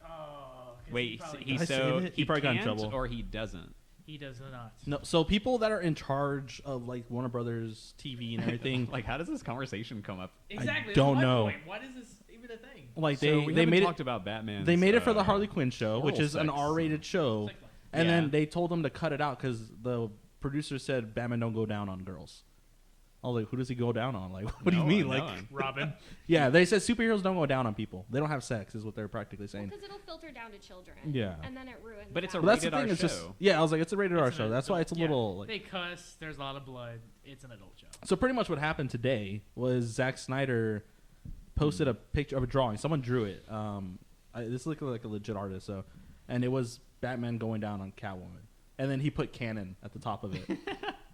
Oh, 'cause Wait, probably he Did I does. say so it? he He probably got in can't trouble. or he doesn't. He does not. No, so people that are in charge of like Warner Brothers TV and everything, Like, how does this conversation come up? Exactly. don't that's my know. point. What is this even a thing? like So they we they haven't made talked it. about Batman. They made it for the Harley Quinn show, which oral is an sex. R-rated show, Sex life. and Yeah. then they told them to cut it out because the producer said Batman don't go down on girls. I was like, who does he go down on? Like, what do you No mean? one, Like, no one. Robin. yeah, they said superheroes don't go down on people. They don't have sex, is what they're practically saying. Because it'll filter down to children. Yeah. And then it ruins. But it's a that. But that's the rated thing. R It's just show. yeah. I was like, it's a rated R It's show. an That's why adult- it's a yeah. little like. They cuss. There's a lot of blood. It's an adult show. So pretty much what happened today was Zack Snyder posted a picture of a drawing. Someone drew it. This looked like a legit artist. So, and it was Batman going down on Catwoman, and then he put canon at the top of it,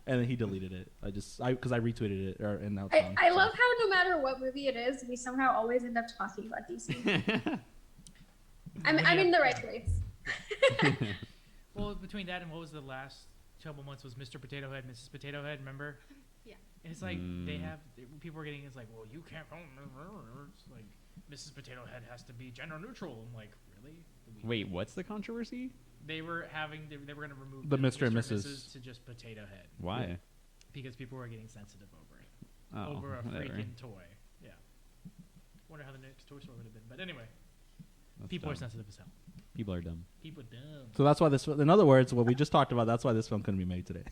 and then he deleted it. Because I retweeted it, and now it's gone. I love how no matter what movie it is, we somehow always end up talking about DC. I'm in the right place. Well, between that and what was the last couple months was Mr. Potato Head, Mrs. Potato Head. Remember? Yeah. It's like they Mm. have people are getting. It's like, well, you can't. It's like Mrs. Potato Head has to be gender neutral. I'm like, really? Wait, what's the controversy? They were having. They were going to remove The Mr. and Mrs. to just Potato Head Why? because people were getting sensitive over it. Oh, Over a whatever. freaking toy. Yeah. Wonder how the next toy store would have been. But anyway, That's people are dumb. sensitive as hell. People are dumb. People dumb. So that's why this. In other words, what we just talked about. That's why this film couldn't be made today.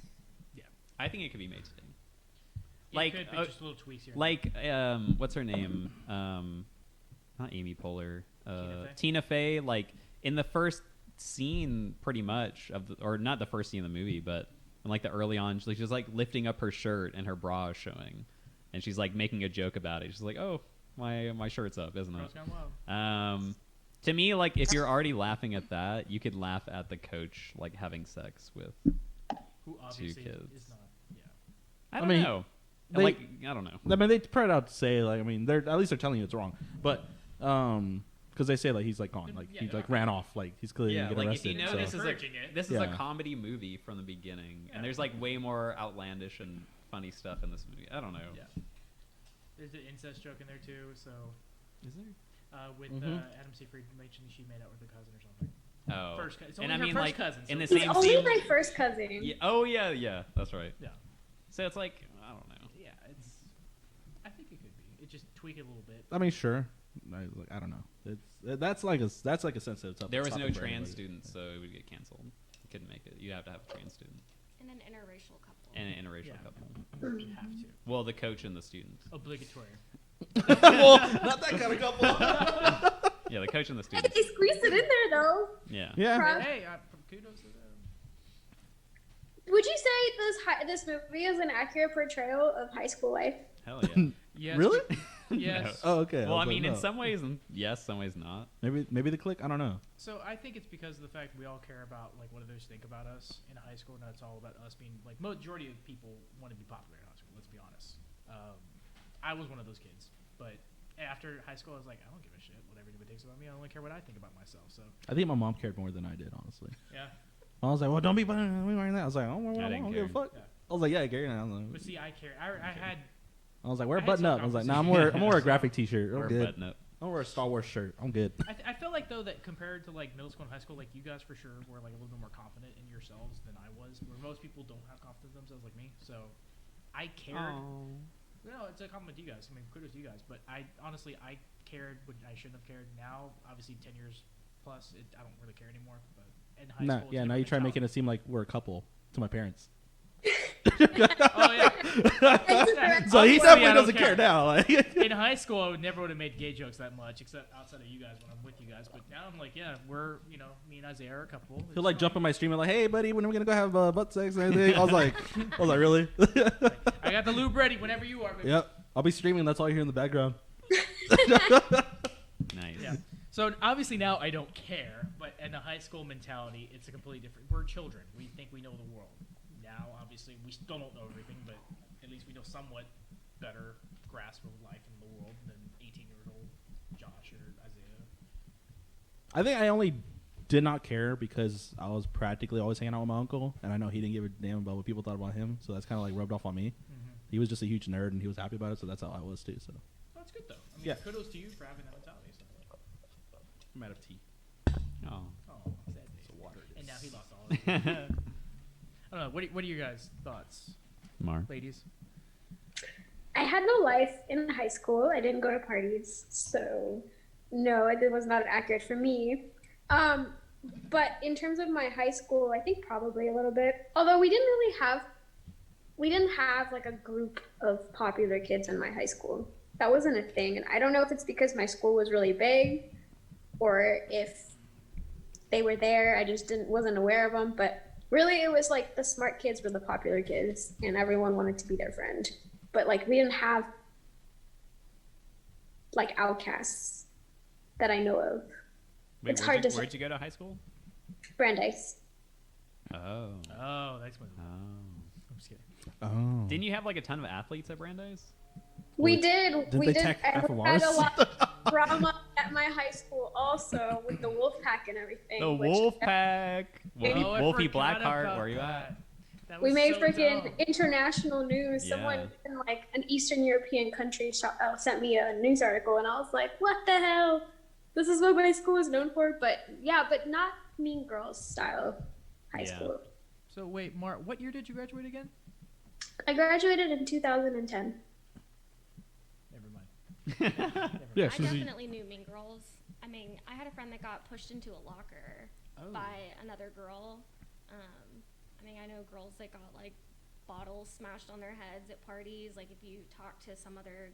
I think it could be made today. It Like, could be just little tweaks here. Like, what's her name? Not Amy Poehler. Tina Fey? Tina Fey. Like in the first scene, pretty much or not the first scene of the movie, but in like the early on, she's like lifting up her shirt and her bra is showing, and she's like making a joke about it. She's like, "Oh, my shirt's up, isn't Girls it?" Gone Wild. To me, like if you're already laughing at that, you could laugh at the coach like having sex with. Who obviously kids. is not. Yeah. I don't mean, know. they- Like I don't know. I mean, they spread out to say like, I mean, they're at least they're telling you it's wrong, but because they say like he's like gone, like Yeah, he they're like not- ran off, like he's clearly Yeah, gonna get like arrested. if you know so. this is Encouraging it. a Yeah. comedy movie from the beginning, Yeah. and there's like way more outlandish and funny stuff in this movie. I don't know. Yeah. There's an incest joke in there too. So Is there? with Mhm. Adam Seyfried mentioned she made out with her cousin or something. Oh, First cousin. It's and only I her mean first like cousin, in so the He's same only scene. my first cousin. Yeah, oh yeah, that's right. Yeah. So it's like I don't know. Yeah, it's. I think it could be. It just tweak it a little bit. I mean, sure. I don't know. That's like a sensitive topic. There was no topic for trans everybody. students, so it would get canceled. You couldn't make it. You have to have a trans student And an interracial couple. and an interracial Yeah. couple. You have to. Well, the coach and the student. Obligatory. Well, not that kind of couple. Yeah, the coach and the Hey, student. they squeezed it in there though. Yeah. Yeah. Proud. Hey, kudos to them. Would you say this movie is an accurate portrayal of high school life? Hell yeah. Yes. Really? Yes. Oh, okay. Well, I was like, mean, in no. some ways, yes, some ways not. maybe the click. I don't know. So I think it's because of the fact we all care about like what others think about us in high school, and it's all about us being like majority of people want to be popular in high school. Let's be honest. I was one of those kids, but after high school, I was like, I don't give a shit what everybody thinks about me. I only care what I think about myself. So I think my mom cared more than I did, honestly. yeah. I was like, well, don't be wearing that. I was like, oh, I didn't don't give a care. fuck. Yeah. I was like, yeah, Gary. And I was But like, see, I care. I wear a had button some up. I was like, nah, I'm conversations. gonna wear a graphic T-shirt. I'm Or a good. button up. I'm gonna wear a Star Wars shirt. I'm good. I feel like though that compared to like middle school and high school, like you guys for sure were like a little bit more confident in yourselves than I was. Where most people don't have confidence in themselves like me. So I cared. No, it's a compliment to you guys. I mean, kudos to you guys. But I honestly, I cared when I shouldn't have cared. Now, obviously, 10 years plus, I don't really care anymore. But in high Nah, school, it's yeah, a now you try different making it seem like we're a couple to my parents. mentality. Oh yeah. So he Obviously, definitely I don't doesn't care care. now. Like, In high school, I would never would have made gay jokes that much, except outside of you guys when I'm with you guys. But now I'm like, yeah, we're me and Isaiah are a couple. It's he'll like fine. jump in my stream and like, hey, buddy, when are we gonna go have butt sex and everything? I was like, really? I got the lube ready whenever you are. Baby. Yep. I'll be streaming. That's all you hear in the background. Nice. Yeah. So obviously now I don't care, but in a high school mentality, it's a completely different. We're children. We think we know the world. Now, obviously, we still don't know everything, but at least we know somewhat better grasp of life in the world than 18-year-old Josh or Isaiah. I think I only did not care because I was practically always hanging out with my uncle, and I know he didn't give a damn about what people thought about him, so that's kind of like rubbed off on me. He was just a huge nerd, and he was happy about it, so that's how I was too. So Well, that's good though. I mean, Yeah. kudos to you for having that mentality. So. I'm out of tea. Oh. Oh, sad day. So water it And now is. he lost all of it. I don't know. What are your guys' thoughts, Mar. ladies? I had no life in high school. I didn't go to parties, so no, it was not accurate for me. But in terms of my high school, I think probably a little bit. Although we didn't have like a group of popular kids in my high school. That wasn't a thing, and I don't know if it's because my school was really big, or if they were there. I just wasn't aware of them. But really, it was like the smart kids were the popular kids, and everyone wanted to be their friend. But like we didn't have like outcasts that I know of. Wait, It's hard to say. where'd you go to high school? Brandeis. Oh. Oh, that's what. Oh. I'm just kidding. Oh. Didn't you have like a ton of athletes at Brandeis? We Wait, did. didn't We they did. tech And we had FORs? a lot of drama at my high school also with the Wolfpack and everything. The which- Wolfpack. Wolfie, Oh, I Wolfie forgot Blackheart. about Where you that. at? That We was made so freaking dumb. international news. Yeah. Someone in like an Eastern European country sent me a news article, and I was like, "What the hell? This is what my school is known for." But yeah, but not Mean Girls style high Yeah. school. So wait, Mar, what year did you graduate again? I graduated in 2010. Never mind. Yeah, I she was- definitely knew Mean Girls. I mean, I had a friend that got pushed into a locker by another girl. I mean, I know girls that got like bottles smashed on their heads at parties. Like if you talk to some other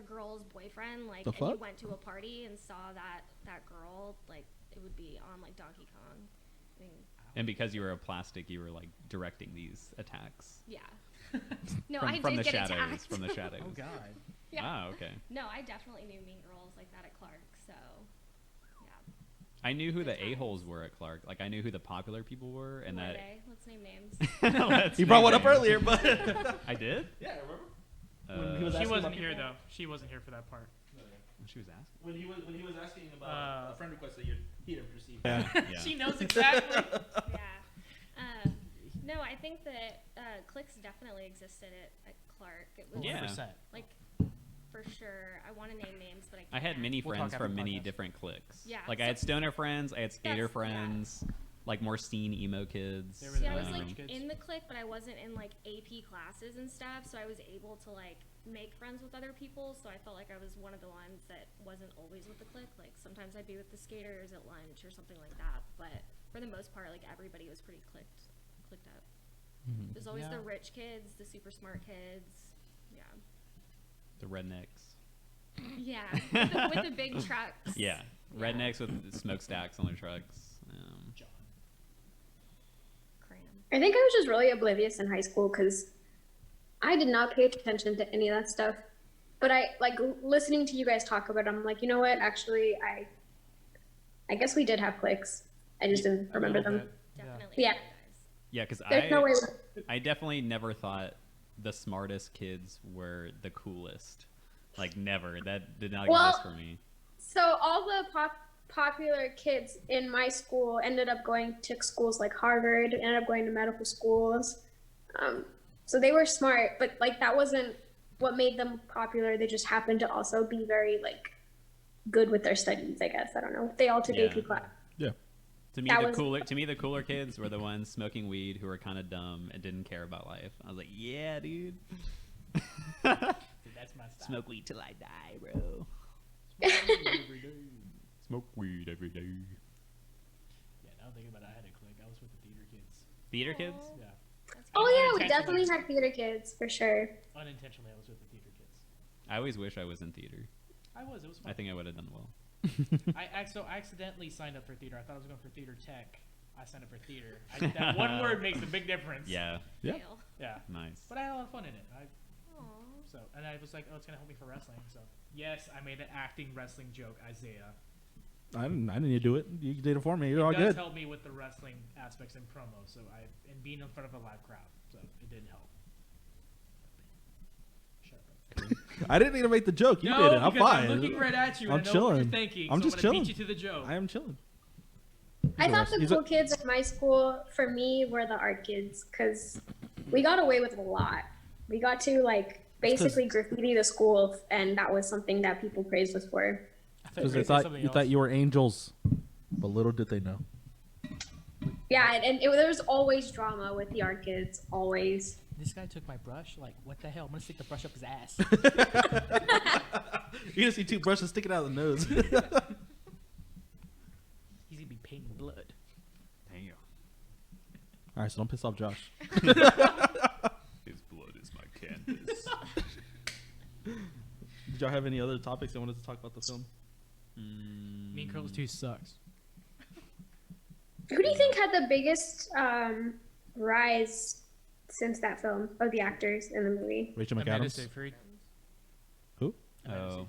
girl's boyfriend, like The and you fuck? went to a party and saw that girl, like it would be on like Donkey Kong. I mean, And because you were a plastic, you were like directing these attacks yeah. No, from, I from did the get shadows. attacked. From the shadows. Oh God. Yeah. Ah, okay. No, I definitely knew Mean Girls like that at Clark. So, yeah. I knew who Good the times. a-holes were at Clark. Like I knew who the popular people were, and Who are that. they? Let's name names. Let's You brought name one up names. earlier, but I did. yeah, I remember Uh, he was She asking wasn't about here people? though. She wasn't here for that part. she was asking. when he was asking about Uh, a friend request that he'd have received. Yeah. She knows exactly. Yeah. No, I think that cliques definitely existed at Clark. It was Yeah. 100%. like for sure. I want to name names, but I can't. I had many We'll friends talk after from the many podcast. different cliques. Yeah, Like I so- had stoner friends, I had skater That's- yeah. friends, like more scene emo kids. They were See, the I was rich like kids. in the clique, but I wasn't in like AP classes and stuff, so I was able to like make friends with other people. So I felt like I was one of the ones that wasn't always with the clique. Like sometimes I'd be with the skaters at lunch or something like that. But for the most part, like everybody was pretty clicked up. There's always the Yeah. rich kids, the super smart kids. Yeah. The rednecks. Yeah. With the big trucks. Yeah, rednecks with smokestacks on their trucks. Cram. I think I was just really oblivious in high school because I did not pay attention to any of that stuff. But I like listening to you guys talk about it. I'm like, you know what? Actually, I guess we did have cliques. I just didn't A remember little them. bit, Definitely. Yeah. guys. Yeah, because There's no way. I definitely never thought the smartest kids were the coolest. Like never. That did not Well- exist for me. So all the popular kids in my school ended up going to schools like Harvard, ended up going to medical schools. So they were smart, but like that wasn't what made them popular. They just happened to also be very like good with their studies. I guess I don't know. They all took Yeah. AP class. Yeah. To me, That the was- cooler kids were the ones smoking weed who were kind of dumb and didn't care about life. I was like, yeah, dude. That's my style. Smoke weed till I die, bro. Smoke weed every day. Yeah, now thinking about it, I had a clique. I was with the theater kids. Theater kids? Aw. Yeah. That's Oh cool. yeah, we Unintentionally. definitely had theater kids for sure. Unintentionally, I was with the theater kids. I always wish I was in theater. It was fun. I think I would have done well. I accidentally signed up for theater. I thought I was going for theater tech. I signed up for theater. That one word makes a big difference. Yeah, Yeah. Fail. Yeah. nice. But I had a lot of fun in it. Aw. And I was like, oh, it's gonna help me for wrestling. So yes, I made an acting wrestling joke, Isaiah. I didn't need to do it. You did it for me. You're all It does good. help me with the wrestling aspects and promo. So and being in front of a live crowd. So it did help. Shut up. I didn't need to make the joke. You did it. I'm because fine. I'm looking right at you. I'm and I know what you're chilling. thinking. I'm so just I'm gonna chilling. beat you to the joke. I am chilling. I thought the He's a- cool kids at my school for me were the art kids because we got away with a lot. We got to like basically graffiti the school, and that was something that people praised us for. Because they thought you were angels, but little did they know. Yeah, and there was always drama with the art kids, always. This guy took my brush. Like, what the hell? I'm gonna stick the brush up his ass. You're gonna see two brushes sticking out of the nose. He's gonna be painting blood. Damn. All right, so don't piss off Josh. His blood is my canvas. Did y'all have any other topics you wanted to talk about the film? Mean Girls 2 sucks. Who do you think had the biggest rise since that film of the actors in the movie? Rachel Amanda McAdams. Seyfried. Who? Oh.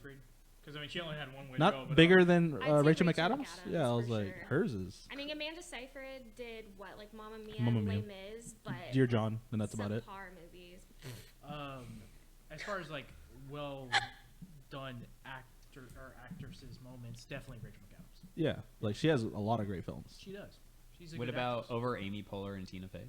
Because I mean, she only had one way to go. Not but, bigger than I'd say Rachel Rachel McAdams? McAdams, Yeah, I was for like, sure. hers is I mean, Amanda Seyfried did what, like Mamma Mia, Mamma and Les Mia. Mis, but Dear John, and that's about it. subpar movies. as far as like well done actor or actresses moments, definitely Rachel McAdams. Yeah, like she has a lot of great films. She does. She's a What good about actress. over Amy Poehler and Tina Fey?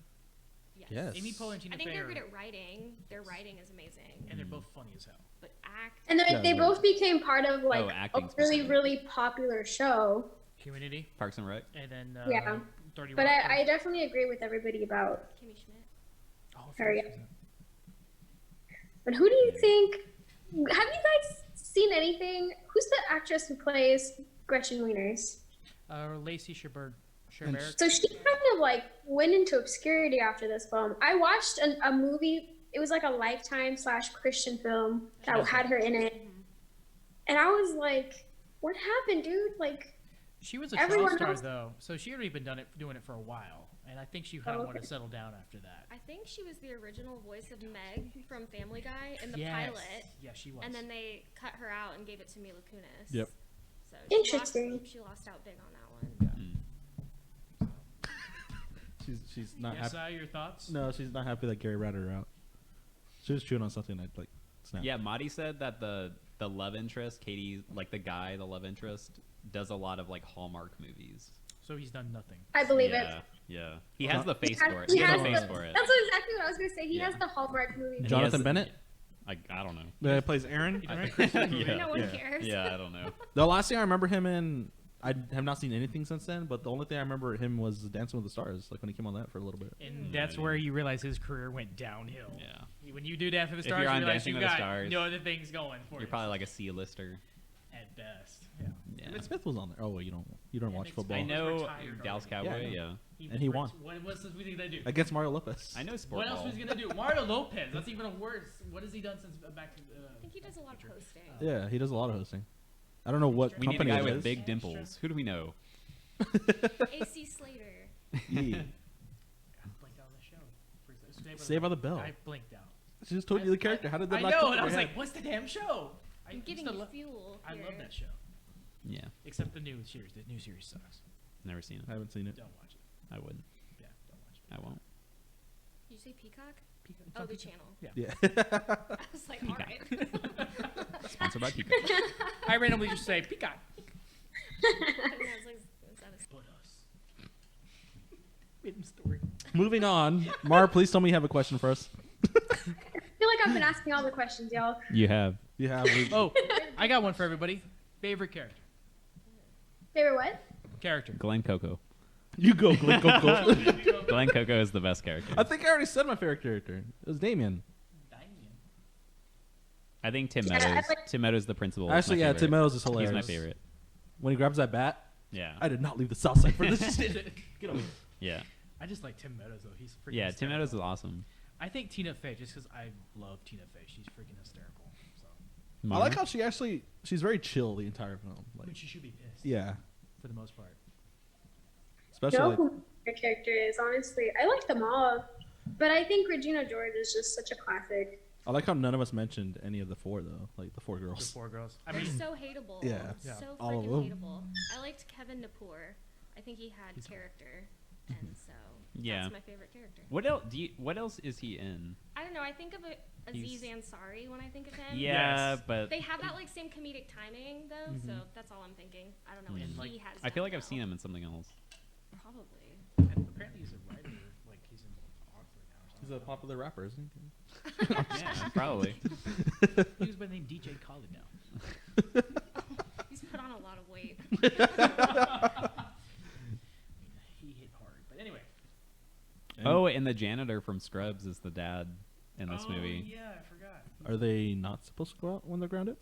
Yes. Yes. Amy Poehler and Tina I think Fey they're are- good at writing. Their writing is amazing. and they're both funny as hell. But act. And Yeah, they they're- both became part of like a acting really, specific. really popular show. Community, Parks and Rec. and then Yeah. 30 But Rock. I definitely agree with everybody about Kimmy Schmidt. Oh, her. Yeah. But who do you think? Have you guys seen anything? Who's the actress who plays Gretchen Wieners? Lacey Chabert. So she kind of like went into obscurity after this film. I watched a movie. It was like a Lifetime / Christian film that had her in it, and I was like, "What happened, dude?" Like, She was a Everyone child star knows- though, so she had already been doing it for a while, and I think she kind of wanted okay. to settle down after that. I think she was the original voice of Meg from Family Guy in the Yes. pilot. Yeah, she was. And then they cut her out and gave it to Mila Kunis. Yep. So Interesting. She lost out big on that one. She's not Yes, happy. your thoughts? No, she's not happy that Gary ratted her out. She was chewing on something that like snapped. Yeah, Madi said that the love interest, Katie, like the guy, the love interest, does a lot of like Hallmark movies. So he's done nothing. I believe yeah, it. yeah. He has the face has- for it. he He has has the face the- for it. That's exactly what I was gonna say. He Yeah. has the Hallmark movie. And he Jonathan has- Bennett? I don't know. That plays Aaron. Yeah. No one Yeah. cares. Yeah, I don't know. The last thing I remember him in, I have not seen anything since then. But the only thing I remember him was Dancing with the Stars, like when he came on that for a little bit. And that's where you realize his career went downhill. Yeah. When you do Dance with the If Stars, you're you on realize Dancing you with the got Stars, no other things going for You're you. probably like a C-lister. At best. Yeah. Yeah. Emmitt Smith was on there. Oh wait, you don't watch Emmitt football I Smith. know Retired Dallas already. Cowboy. Yeah, I know. Yeah. And he won. What else was he gonna do? against Mario Lopez. I know sport What else ball. was he gonna do? Mario Lopez. That's even a worse. What has he done since back to? I think he does a lot of hosting. Yeah, he does a lot of hosting. I don't know what We need a company guy it with is. big dimples. Who do we know? AC Slater. Yeah. I blinked out on the show. Saved by the Bell. I blinked out. She just told you the character. How did that I not know, come and to I was your like, head? "What's the damn show?" I'm getting used to you lo- fuel. I here. love that show, Yeah. except the new series. The new series sucks. Never seen I it. haven't seen it. Don't watch it. I wouldn't. Yeah, don't watch it. I won't. Did you say Peacock? Peacock- it's Oh, on the Peacock. channel. Yeah. I was like, all right. Sponsored by Peacock. I randomly just say Peacock. And I was like, is that a But us. Random story. Moving on. Mar, please tell me you have a question for us. I feel like I've been asking all the questions, y'all. You have. You have. Oh, I got one for everybody. Favorite character. Favorite what? Character. Glenn Coco. You go, Glenn Coco. Glenn Coco is the best character. I think I already said my favorite character. It was Damien. I think Tim Yeah, I Meadows. like- Tim Meadows, the principal. is Actually, my yeah, favorite. Tim Meadows is hilarious. He's my favorite. When he grabs that bat, Yeah. I did not leave the South Side for this shit. Get over here. Yeah. I just like Tim Meadows though. He's freaking. Yeah. Tim Meadows is hysterical. awesome. I think Tina Fey just because I love Tina Fey. She's freaking hysterical. So I like how she's very chill the entire film. I mean, Like, she should be pissed. yeah, For the most part. especially know like, who my character is, honestly. I like them all. But I think Regina George is just such a classic. I like how none of us mentioned any of the four though, like the four The girls. four girls. I They're mean, so hateable. Yeah. Yeah. So All of freaking them. hateable. I liked Kevin Napur. I think he had character, and so Yeah. that's my favorite character. What else? What else is he in? I don't know. I think of Aziz He's- Ansari when I think of him. Yeah, Yes. but They have that like same comedic timing though, so that's all I'm thinking. I don't know what And, like, he has. I feel down like I've though. seen him in something else. Probably. and apparently he's a writer. Like he's in Oxford now or He's something. a popular rapper, isn't he? Yeah, probably. He was by the name DJ Khaled now. He's put on a lot of weight. He hit hard. But anyway. Oh, and the janitor from Scrubs is the dad in this Oh, movie. yeah, I forgot. Are they not supposed to go out when they're grounded?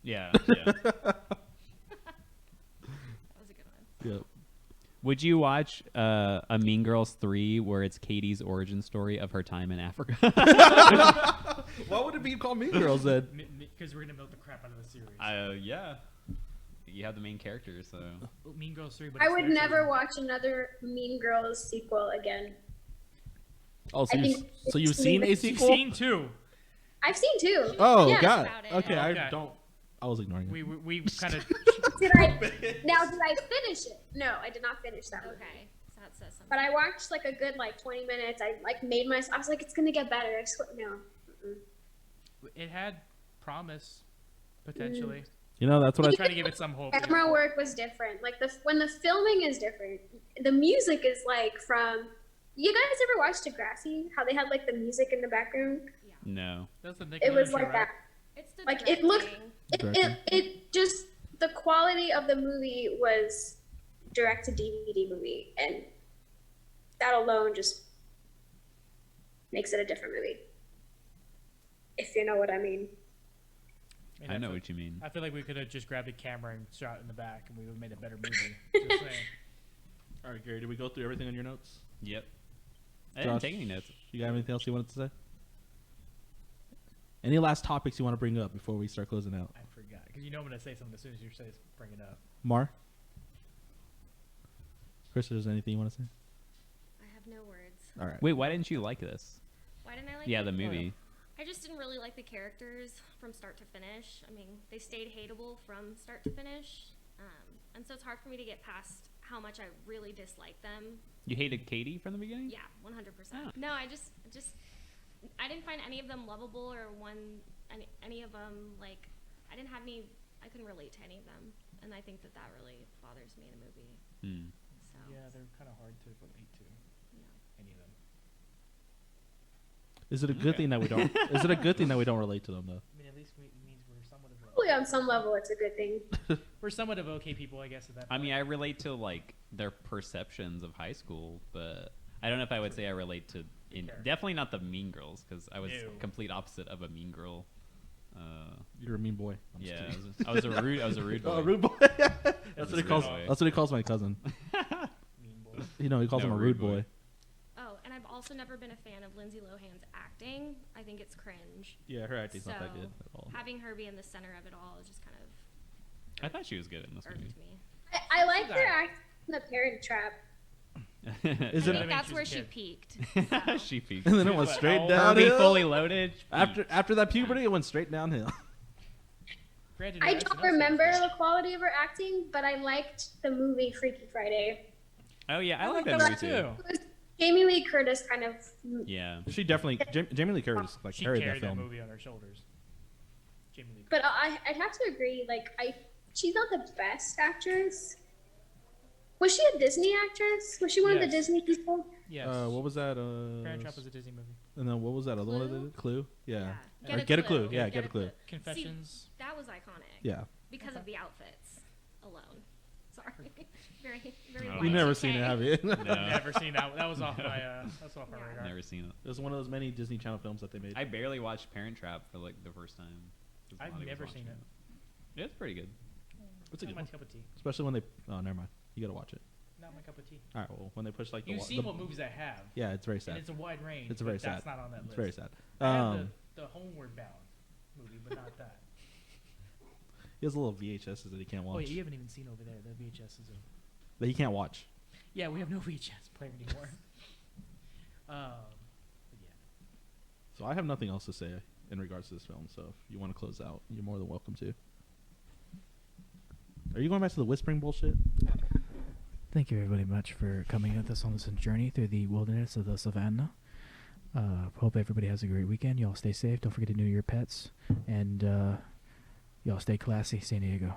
Yeah. Yeah. That was a good one. Yep. Would you watch a Mean Girls 3 where it's Katie's origin story of her time in Africa? Why would it be called Mean Girls then? Because we're gonna milk the crap out of the series. Yeah. You have the main character, so. Mean Girls 3. But I it's would their never season. watch another Mean Girls sequel again. Oh, so I you think so you've it's seen a You've You've sequel? seen two. I've seen two. Oh, Yes. God. About it. Okay, Okay. I don't. I was ignoring it. We kind of. Did I finish it? No, I did not finish that movie. Okay, so that says something. But I watched like a good 20 minutes. I made myself. I was like, it's gonna get better. I swear, no. Mm-mm. It had promise, potentially. You know, that's what I. Trying to give it some hope. Camera work was different. Like when the filming is different, the music is from. You guys ever watched Degrassi? How they had like the music in the background? No. That's the It was Nickelodeon like show, that. It's the Like, it looked- directing. It just the quality of the movie was direct to DVD movie, and that alone just makes it a different movie. If you know what I mean. And I know feel- what you mean. I feel like we could have just grabbed a camera and shot in the back, and we would have made a better movie. Just saying. All right, Gary, did we go through everything on your notes? Yep. I didn't Josh, take any notes. You got anything else you wanted to say? Any last topics you want to bring up before we start closing out? I forgot because you know I'm gonna say something as soon as you say bring it up. Mar? Chris, is there anything you want to say? I have no words. All right. Wait, why didn't you like this? Why didn't I like Yeah, it? the movie. I just didn't really like the characters from start to finish. I mean, they stayed hateable from start to finish. And so it's hard for me to get past how much I really dislike them. You hated Katie from the beginning? Yeah, 100%. Oh. No, I didn't find any of them lovable or any of them, like, I couldn't relate to any of them. And I think that really bothers me in a movie. Hmm. So, Yeah, they're kind of hard to relate to. yeah. Any of them. Is it a good thing that we don't? Is it a good thing that we don't relate to them though? I mean, at least it means we're somewhat of Hopefully, on some level, it's a good thing. we're somewhat of okay people, I guess. At that I point. mean, I relate to like their perceptions of high school, but I don't know if I would say I relate to. Definitely not the Mean Girls, because I was No. complete opposite of a mean girl. You're a mean boy. I'm just Yeah, kidding. I was a rude. I was a rude boy. Oh, rude boy. That's what he calls. boy. That's what he calls my cousin. mean boy. You know, he calls No, him a rude rude boy. boy. Oh, and I've also never been a fan of Lindsay Lohan's acting. I think it's cringe. Yeah, her acting's not that So, good at all. Having her be in the center of it all is just kind of I thought she was good in this movie. irked me. I like their act in The Parent Trap. Is I it? I think mean, that's she where was a she kid. peaked. So. She peaked. And then it She's went what, straight how old? Herbie downhill. fully loaded. After that puberty, it went straight downhill. Granted, I that's don't another remember thing. the quality of her acting, but I liked the movie Freaky Friday. Oh yeah, I like like that that movie too. too. It was Jamie Lee Curtis kind of. Yeah. She definitely Jamie Lee Curtis like She carried carried that that film. movie on her shoulders. Jamie Lee. But I'd have to agree. Like she's not the best actress. Was she a Disney actress? Was she one of the Yes. Disney people? Yes. What was that? Parent Trap was a Disney movie. And then what was that other one? That Clue? did it? Clue. Yeah. Yeah. Or Get a Clue. Yeah, Get a Clue. Confessions. That was iconic. Yeah. Because of the outfits alone. Sorry. very, very. Oh. You've Y2K. never seen it, have you? No. Never seen that. That was off my. That's off my Yeah. radar. Never seen it. It was one of those many Disney Channel films that they made. I barely watched Parent Trap for like the first time. 'Cause I've Lonnie was never watching seen it. It's pretty good. It's a Not good my one. cup of tea. Especially when they. Oh, never mind. You gotta watch it. Not my cup of tea. All right. Well, when they push like the. You've wa- seen the- what movies I have. Yeah, it's very And sad. it's a wide range. It's but very that's sad. not on that It's list. very sad. I have the Homeward Bound movie, but not that. He has little VHSs that he can't watch. Oh, yeah, you haven't even seen over there. The VHS is a. That he can't watch. Yeah, we have no VHS player anymore. But yeah. So I have nothing else to say in regards to this film. So if you want to close out, you're more than welcome to. Are you going back to the whispering bullshit? Thank you everybody much for coming with us on this journey through the wilderness of the savannah. Hope everybody has a great weekend. Y'all stay safe. Don't forget to neuter your pets. And y'all stay classy, San Diego.